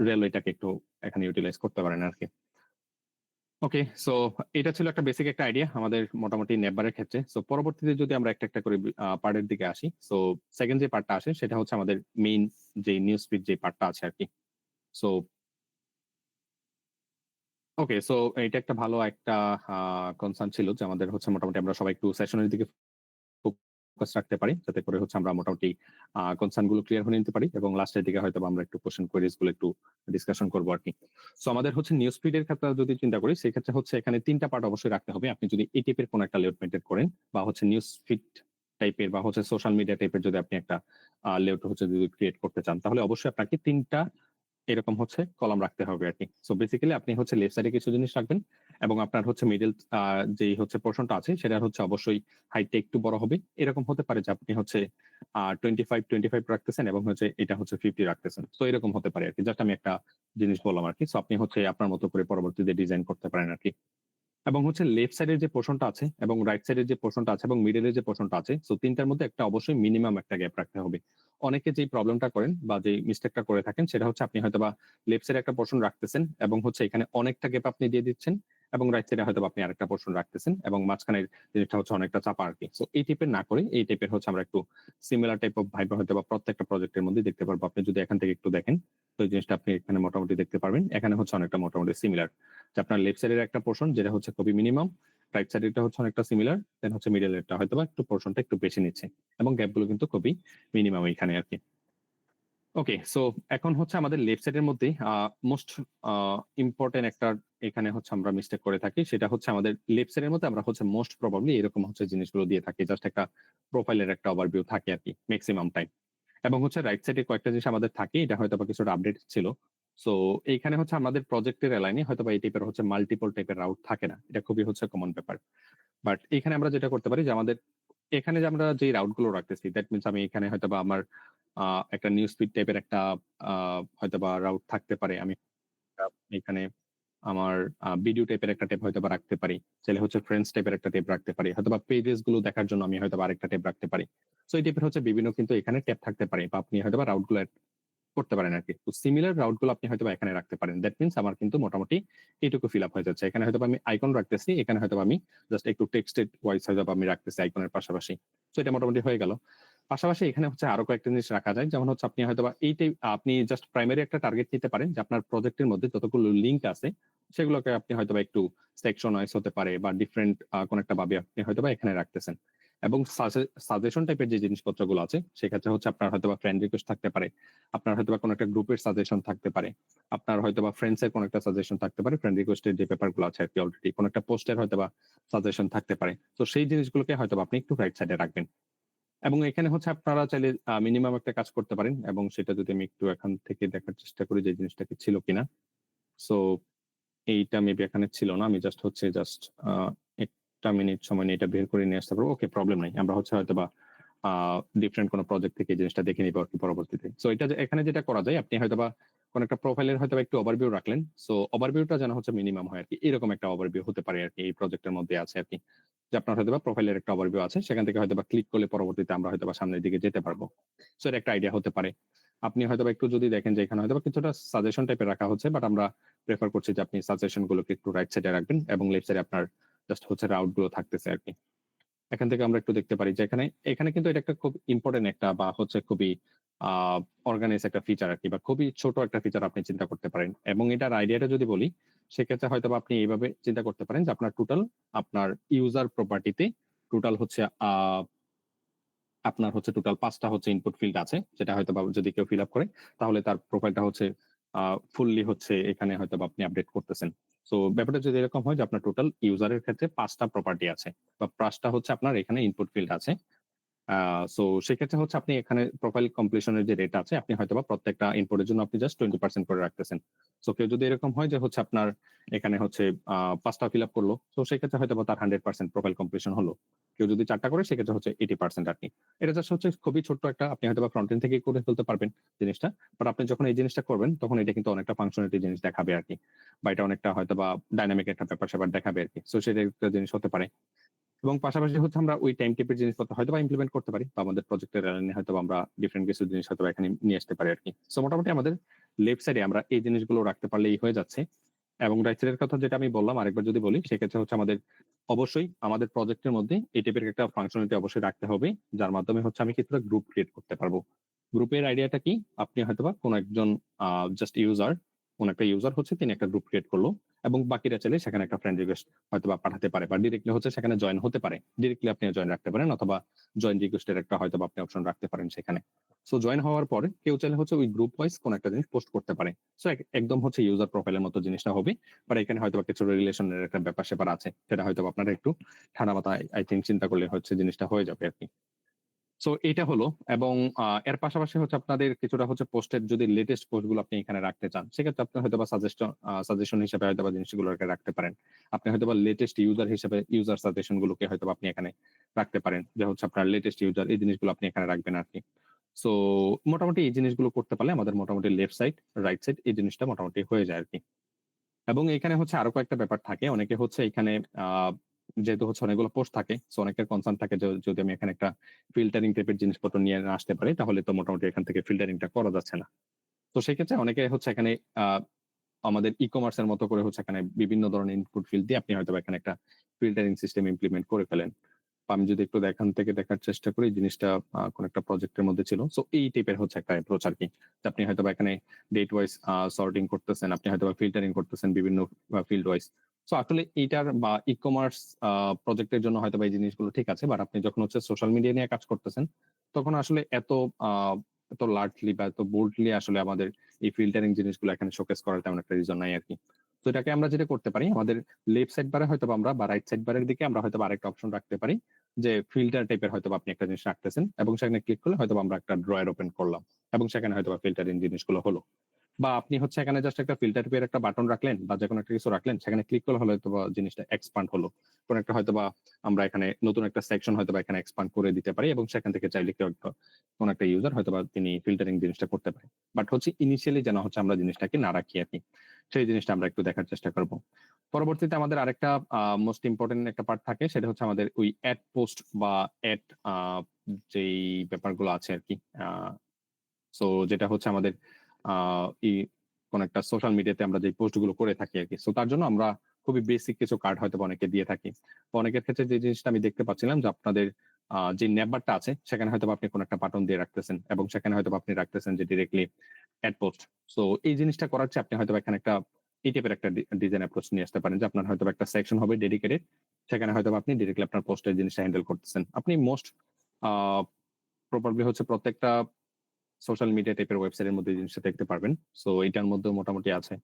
রেলওয়েটাকে একটু এখানে ইউটিলাইজ করতে পারেন আরকি। ওকে, সো এটা ছিল একটা বেসিক একটা আইডিয়া আমাদের মোটামুটি নেটবারের ক্ষেত্রে। সো পরবর্তীতে যদি আমরা একটা করে পার্টের দিকে আসি। সো 2nd যে পার্টটা আসে সেটা হচ্ছে আমাদের মেইন যে নিউজ ফিড যে পার্টটা আছে আরকি। সো ওকে, সো এটা একটা ভালো একটা আ কনসার্ন ছিল যে আমাদের হচ্ছে মোটামুটি আমরা সবাই একটু সেশনের দিকে ফোকাস রাখতে পারি। যাতে করে হচ্ছে আমরা মোটামুটি কনসার্ন গুলো ক্লিয়ার করে নিতে পারি এবং লাস্টের দিকে হয়তোবা আমরা একটু কোয়েশ্চেন কোয়েরিজ গুলো একটু ডিসকাশন করব আরকি। সো আমাদের হচ্ছে নিউজ ফিড এর ক্ষেত্রে যদি চিন্তা করি সেক্ষেত্রে হচ্ছে এখানে ৩ টা পার্ট অবশ্যই রাখতে হবে। আপনি যদি এই টাইপের কোন একটা লেআউট মেইনটেইন করেন বা হচ্ছে নিউজ ফিড টাইপের বা হচ্ছে সোশ্যাল মিডিয়া টাইপের যদি আপনি একটা লেআউট হচ্ছে যদি ক্রিয়েট করতে চান তাহলে অবশ্যই আপনাকে ৩ টা এরকম হচ্ছে কলাম রাখতে হবে আরকি। সো বেসিক্যালি আপনি হচ্ছে লেফট সাইডে কিছু জিনিস রাখবেন এবং আপনার হচ্ছে মিডল যেই হচ্ছে পোরশনটা আছে সেটা হচ্ছে অবশ্যই হাইটটা একটু বড় হবে। এরকম হতে পারে যে আপনি হচ্ছে 25 রাখতেছেন এবং হচ্ছে এটা হচ্ছে 50 রাখতেছেন। সো এরকম হতে পারে আরকি। জাস্ট আমি একটা জিনিস বললাম আরকি। সো আপনি হচ্ছে আপনার মতো করে পরবর্তীতে ডিজাইন করতে পারেন আরকি। এবং হচ্ছে লেফট সাইডের যে পোর্শনটা আছে এবং রাইট সাইডের যে পোর্শনটা আছে এবং মিডলের যে পোর্শনটা আছে, সো তিনটার মধ্যে একটা অবশ্যই মিনিমাম একটা গ্যাপ রাখতে হবে। অনেকে যেই প্রবলেমটা করেন বা যে মিস্টেকটা করে থাকেন সেটা হচ্ছে আপনি হয়তোবা লেফট সাইডে একটা পোর্শন রাখতেছেন এবং হচ্ছে এখানে অনেকটা গ্যাপ আপনি দিয়ে দিচ্ছেন এবং রাইট সাইডে হয়তো আপনি আরেকটা পোর্শন রাখতেছেন এবং মাঝখানের জিনিসটা হচ্ছে অনেকটা চাপা আর কি। সো এই টাইপের না করে এই টাইপের হচ্ছে আমরা একটু সিমিলার টাইপ অফ ভাইবা হয়তো বা প্রত্যেকটা প্রজেক্টের মধ্যে দেখতে পারবো। আপনি যদি এখান থেকে একটু দেখেন তো এই জিনিসটা আপনি এখানে মোটামুটি দেখতে পারবেন। এখানে হচ্ছে অনেকটা মোটামুটি সিমিলার, যে আপনার লেফট সাইডের একটা পোর্শন যেটা হচ্ছে খুবই মিনিমাম, রাইট সাইডেরটা হচ্ছে অনেকটা সিমিলার, দেন হচ্ছে মিডলেরটা হয়তো বা একটু পোর্শনটা একটু বেশি নিচ্ছে এবং গ্যাপগুলো কিন্তু খুবই মিনিমাম এখানে আর কি। ওকে, সো এখন হচ্ছে আমাদের লেফট সাইডের মধ্যে মোস্ট ইম্পর্টেন্ট একটা এখানে হচ্ছে আমরা মিস্টেক করে থাকি, সেটা হচ্ছে আমাদের লেফট সাইডের মধ্যে আমরা হচ্ছে মোস্ট প্রবাবলি এরকম হচ্ছে জিনিসগুলো দিয়ে থাকি, জাস্ট একটা প্রোফাইলের একটা ওভারভিউ থাকে আর কি ম্যাক্সিমাম টাইম। এবং হচ্ছে রাইট সাইডে কয়েকটা জিনিস আমাদের থাকে, এটা হয়তো বা কিছুটা আপডেট ছিল। সো এইখানে হচ্ছে আমাদের প্রজেক্টের অ্যালাইনে হয়তো বা এই টাইপের হচ্ছে মাল্টিপল টাইপের রাউট থাকে না, এটা খুবই হচ্ছে কমন ব্যাপার। বাট এখানে আমরা যেটা করতে পারি যে আমাদের এখানে যে আমরা যে রাউট গুলো রাখতেছি, দ্যাট মিনস আমি এখানে হয়তো বা আমার একটা নিউজ ফিড টাইপের একটা হয়তো বা রাউট থাকতে পারে, আমি এখানে আমার ভিডিও টাইপের একটা ট্যাব হয়তো বা রাখতে পারি, চাইলে হচ্ছে ফ্রেন্ডস টাইপের একটা ট্যাব রাখতে পারি, হয়তো বা পেজেস গুলো দেখার জন্য আমি হয়তো বা আরেকটা ট্যাব রাখতে পারি। সো এই টাইপের হচ্ছে বিভিন্ন কিন্তু এখানে ট্যাব থাকতে পারে বা আপনি হয়তো বা রাউট গুলো করতে পারেন আরকি। তো সিমিলার রাউট গুলো আপনি হয়তোবা এখানে রাখতে পারেন। দ্যাট মিনস আমার কিন্তু মোটামুটি এইটুকু ফিল আপ হয়ে যাচ্ছে। এখানে হয়তোবা আমি আইকন রাখতেছি, এখানে হয়তোবা আমি জাস্ট একটু টেক্সটেড ওয়াইজ হয়তোবা আমি রাখতেছি আইকনের পাশাপাশি। সো এটা মোটামুটি হয়ে গেল। পাশাপাশি এখানে হচ্ছে আরো কয়েকটা জিনিস রাখা যায়। যেমন হচ্ছে আপনি হয়তোবা এইটাই আপনি জাস্ট প্রাইমারি একটা টার্গেট নিতে পারেন যে আপনার প্রজেক্টের মধ্যে যতগুলো লিঙ্ক আছে সেগুলোকে আপনি হয়তোবা একটু সেকশন ওয়াইজ হতে পারে বা ডিফারেন্ট কোন একটা ভাবে আপনি হয়তোবা এখানে রাখতেছেন। এবং সাজেশন টাইপের যে জিনিসপত্রগুলো আছে সেক্ষেত্রে হচ্ছে আপনার হয়তোবা ফ্রেন্ড রিকোয়েস্ট থাকতে পারে, আপনার হয়তোবা কোনো একটা গ্রুপের সাজেশন থাকতে পারে, আপনার হয়তোবা ফ্রেন্ডস এর কোনো একটা সাজেশন থাকতে পারে, ফ্রেন্ড রিকোয়েস্টের যে পেপারগুলো আছে আরকি অলরেডি কোনো একটা পোস্টের হয়তোবা সাজেশন থাকতে পারে। তো সেই জিনিসগুলোকে হয়তোবা আপনি একটু রাইট সাইডে রাখবেন। এবং এখানে হচ্ছে আপনারা চাইলে মিনিমাম একটা কাজ করতে পারেন এবং সেটা যদি আমি একটু এখান থেকে দেখার চেষ্টা করি যে জিনিসটা কি ছিল কিনা। সো এইটা মেবি এখানে ছিল না, আমি জাস্ট একটা মিনিট সময় নিয়ে এটা বের করে নিয়ে আসতে পারবো। ওকে, প্রবলেম নাই, আমরা হচ্ছে হয়তোবা ডিফারেন্ট কোনো প্রজেক্ট থেকে এই জিনিসটা দেখে নিবো আর কি পরবর্তীতে। সো এটা এখানে যেটা করা যায়, আপনি হয়তোবা কোন একটা প্রোফাইলের হয়তো একটু ওভারভিউ রাখলেন। সো ওভারভিউটা যেন হচ্ছে মিনিমাম হয় আর কি, এরকম একটা ওভারভিউ হতে পারে আর কি এই প্রজেক্টের মধ্যে আছে আর কি, যে আপনার হয়তোবা প্রোফাইলের একটা ওভারভিউ আছে, সেখান থেকে হয়তোবা ক্লিক করলে পরবর্তীতে আমরা হয়তোবা সামনের দিকে যেতে পারবো। সো এটা একটা আইডিয়া হতে পারে। আপনি হয়তোবা একটু যদি দেখেন যে এখানে হয়তোবা কিছুটা সাজেশন টাইপের রাখা হচ্ছে, বাট আমরা প্রেফার করছি যে আপনি সাজেশন গুলোকে একটু রাইট সাইডে রাখবেন এবং লেফট সাইডে আপনার জাস্ট হচ্ছে রাউট গুলো থাকতেছে আর কি। এখান থেকে আমরা একটু দেখতে পারি যে এখানে এখানে কিন্তু এটা একটা খুব ইম্পর্টেন্ট একটা বা হচ্ছে খুবই আহ অর্গানাইজ একটা ফিচার আর কি, বা খুবই ছোট একটা ফিচার আপনি চিন্তা করতে পারেন। এবং এটার আইডিয়াটা যদি বলি সেক্ষেত্রে হয়তো আপনি এইভাবে চিন্তা করতে পারেন যে আপনার টোটাল আপনার ইউজার প্রপার্টিতে টোটাল হচ্ছে আপনার হচ্ছে টোটাল ৫টা হচ্ছে ইনপুট ফিল্ড আছে, যেটা হয়তো বা যদি কেউ ফিল আপ করে তাহলে তার প্রোফাইলটা হচ্ছে ফুললি হচ্ছে এখানে হয়তো আপনি আপডেট করতেছেন। সো ব্যাপারটা যদি এরকম হয় যে আপনার টোটাল ইউজারের ক্ষেত্রে ৫টা প্রপার্টি আছে বা ৫টা হচ্ছে আপনার এখানে ইনপুট ফিল্ড আছে। সো সেক্ষেত্রে হচ্ছে আপনি এখানে প্রোফাইল কমপ্লিশনের যে রেট আছে আপনি হয়তোবা প্রত্যেকটা ইনপুটের জন্য আপনি জাস্ট 20% করে রাখতেছেন। সো কেউ যদি এরকম হয় যে হচ্ছে আপনার এখানে হচ্ছে ৫টা ফিল আপ করলো, তো সেক্ষেত্রে হয়তো তার 100% প্রোফাইল কমপ্লিশন হলো। কেউ যদি 4টা করে সেক্ষেত্রে হচ্ছে 80% আর কি। এটা জাস্ট হচ্ছে খুবই ছোট্ট একটা, আপনি হয়তো ফ্রন্ট এন্ড থেকে করে ফেলতে পারবেন জিনিসটা। বাট আপনি যখন এই জিনিসটা করবেন তখন এটা কিন্তু অনেকটা ফাংশনালিটি জিনিস দেখাবে আর কি, বা এটা অনেকটা হয়তো বা ডাইনামিক একটা ব্যাপার স্যাপার দেখাবে আর কি। সো সেটা একটা জিনিস হতে পারে। এবং পাশাপাশি হচ্ছে আমরা ওই টাইম টেপের জিনিসপত্র হয়তোবা ইমপ্লিমেন্ট করতে পারি বা আমাদের প্রজেক্টের লাইনে হয়তোবা আমরা ডিফারেন্ট কিছু জিনিস হয়তো এখানে নিয়ে আসতে পারি আরকি। সো মোটামুটি আমাদের লেফট সাইডে আমরা এই জিনিসগুলো রাখতে পারলেই হয়ে যাচ্ছে। এবং রাইট সাইডের কথা যেটা আমি বললাম আরেকবার যদি বলি সেক্ষেত্রে হচ্ছে আমাদের অবশ্যই আমাদের প্রজেক্টের মধ্যে এই টাইপের একটা ফাংশনালিটি অবশ্যই রাখতে হবে, যার মাধ্যমে হচ্ছে আমি কিছুটা গ্রুপ ক্রিয়েট করতে পারবো। গ্রুপের আইডিয়াটা কি, আপনি হয়তোবা কোন একজন জাস্ট ইউজার, কোন একটা ইউজার হচ্ছে তিনি একটা গ্রুপ ক্রিয়েট করলো এবং বাকিরা চাইলে সেখানে একটা ফ্রেন্ড রিকোয়েস্ট হয়তোবা পাঠাতে পারে বা ডিরেক্টলি হচ্ছে সেখানে জয়েন হতে পারে। ডিরেক্টলি আপনি জয়েন রাখতে পারেন অথবা জয়েন রিকোয়েস্টের একটা হয়তোবা আপনি অপশন রাখতে পারেন সেখানে। সো জয়েন হওয়ার পরে কেউ চাইলে হচ্ছে ওই গ্রুপ ওয়াইজ কোন একটা জিনিস পোস্ট করতে পারে। সো একদম হচ্ছে ইউজার প্রোফাইলের মতো জিনিসটা হবে, বাট এখানে হয়তো কিছু রিলেশনের একটা ব্যাপার স্যাপার আছে, সেটা হয়তো আপনারা একটু ঠান্ডা মাথায় আই থিঙ্ক চিন্তা করলে হচ্ছে জিনিসটা হয়ে যাবে আরকি। সো এটা হলো। এবং এর পাশাপাশি হচ্ছে আপনাদের কিছুটা হচ্ছে পোস্টের যদি লেটেস্ট পোস্ট গুলো আপনি এখানে রাখতে চান সেক্ষেত্রে আপনি হয়তোবা সাজেশন হিসেবে হয়তোবা জিনিসগুলোকে রাখতে পারেন। আপনি হয়তোবা লেটেস্ট ইউজার হিসেবে ইউজার সাজেশন গুলোকে হয়তোবা আপনি এখানে রাখতে পারেন, যে হচ্ছে আপনার লেটেস্ট ইউজার এই জিনিসগুলো আপনি এখানে রাখবেন আরকি। সো মোটামুটি এই জিনিসগুলো করতে পারলে আমাদের মোটামুটি লেফট সাইড, রাইট সাইড এই জিনিসটা মোটামুটি হয়ে যায় আরকি। এবং এখানে হচ্ছে আরো কয়েকটা ব্যাপার থাকে, অনেকে হচ্ছে এখানে যেহেতু হচ্ছে অনেকগুলো পোস্ট থাকে, সো অনেকের কনসার্ন থাকে যে যদি আমি এখানে একটা ফিল্টারিং টাইপের জিনিসপত্র নিয়ে না আসতে পারি তাহলে তো মোটামুটি এখান থেকে ফিল্টারিংটা করা যাচ্ছে না। তো সেই ক্ষেত্রে অনেকে হচ্ছে এখানে আহ আমাদের ই কমার্সের মতো করে হচ্ছে এখানে বিভিন্ন ধরনের ইনপুট ফিল্ড দিয়ে আপনি হয়তো এখানে একটা ফিল্টারিং সিস্টেম ইমপ্লিমেন্ট করে ফেলেন। বা আমি যদি একটু এখান থেকে দেখার চেষ্টা করি, জিনিসটা কোন একটা প্রজেক্টের মধ্যে ছিল। সো এই টাইপের হচ্ছে একটা অ্যাপ্রোচ আর কি, যে আপনি হয়তো এখানে ডেট ওয়াইজ সর্টিং করতেছেন, আপনি হয়তো ফিল্টারিং করতেছেন বিভিন্ন ফিল্ড ওয়াইজ। সো আসলে এইটার বা ই কমার্স প্রজেক্টের জন্য হয়তো এই জিনিসগুলো ঠিক আছে, বাট আপনি যখন হচ্ছে সোশ্যাল মিডিয়া নিয়ে কাজ করতেছেন তখন আসলে এত লার্জলি বা এত বোল্ডলি আসলে আমাদের এই ফিল্টারিং জিনিসগুলো এখানে শোকেস করার তেমন একটা রিজন নাই আর কি। তো এটাকে আমরা যেটা করতে পারি, আমাদের লেফট সাইড বারে হয়তো আমরা বা রাইট সাইড বারের দিকে আমরা হয়তো আরেকটা অপশন রাখতে পারি, যে ফিল্টার টাইপের হয়তো আপনি একটা জিনিস রাখতেছেন এবং সেখানে ক্লিক করলে হয়তো আমরা একটা ড্রয়ার ওপেন করলাম এবং সেখানে হয়তো ফিল্টারিং জিনিসগুলো হলো। বা আপনি হচ্ছে এখানে জাস্ট একটা ফিল্টার টাইপের একটা বাটন রাখলেন বা যে কোনো একটা কিছু রাখলেন, সেখানে ক্লিক করলে হয়তো জিনিসটা এক্সপান্ড হলো। কোন একটা হয়তো আমরা এখানে নতুন একটা সেকশন হয়তো এখানে এক্সপান্ড করে দিতে পারি এবং সেখান থেকে চাইলে কেউ কোন একটা ইউজার হয়তো তিনি ফিল্টারিং জিনিসটা করতে পারে। বাট হচ্ছে ইনিশিয়ালি যেন হচ্ছে আমরা জিনিসটাকে না রাখি আর কি, সেই জিনিসটা আমরা একটু দেখার চেষ্টা করব। পরবর্তীতে আমাদের আরেকটা মোস্ট ইম্পর্টেন্ট একটা পার্ট থাকে, সেটা হচ্ছে আমাদের ওই অ্যাড পোস্ট বা অ্যাড যেই ব্যাপারগুলো আছে আর কি। সো যেটা হচ্ছে আমাদের ই কোন একটা সোশ্যাল মিডিয়াতে আমরা যে পোস্ট গুলো করে থাকি আর কি। সো তার জন্য আমরা খুবই বেসিক কিছু কার্ড হয়তো অনেকে দিয়ে থাকি। তো অনেকের ক্ষেত্রে যে জিনিসটা আমি দেখতে পাচ্ছিলাম যে আপনাদের যে নেবারটা আছে সেখানে হয়তো আপনি কোন একটা বাটন দিয়ে রাখতেছেন এবং সেখানে হয়তো আপনি রাখতেছেন যে ডিরেক্টলি অ্যাড পোস্ট। সো এই জিনিসটা করার চেয়ে আপনি হয়তো এখানে একটা এই টাইপের একটা ডিজাইন অ্যাপ্রোচ নিয়ে আসতে পারেন, যে আপনার হয়তো একটা সেকশন হবে ডেডিকেটেড, সেখানে হয়তো আপনি ডিরেক্টলি আপনার পোস্টের জিনিসটা হ্যান্ডেল করতেছেন। আপনি মোস্ট প্রবাবলি হচ্ছে প্রত্যেকটা সোশ্যাল মিডিয়া টাইপের ওয়েবসাইটের মধ্যে এই জিনিসটা দেখতে পারবেন। সো এটার মধ্যে মোটামুটি আছে।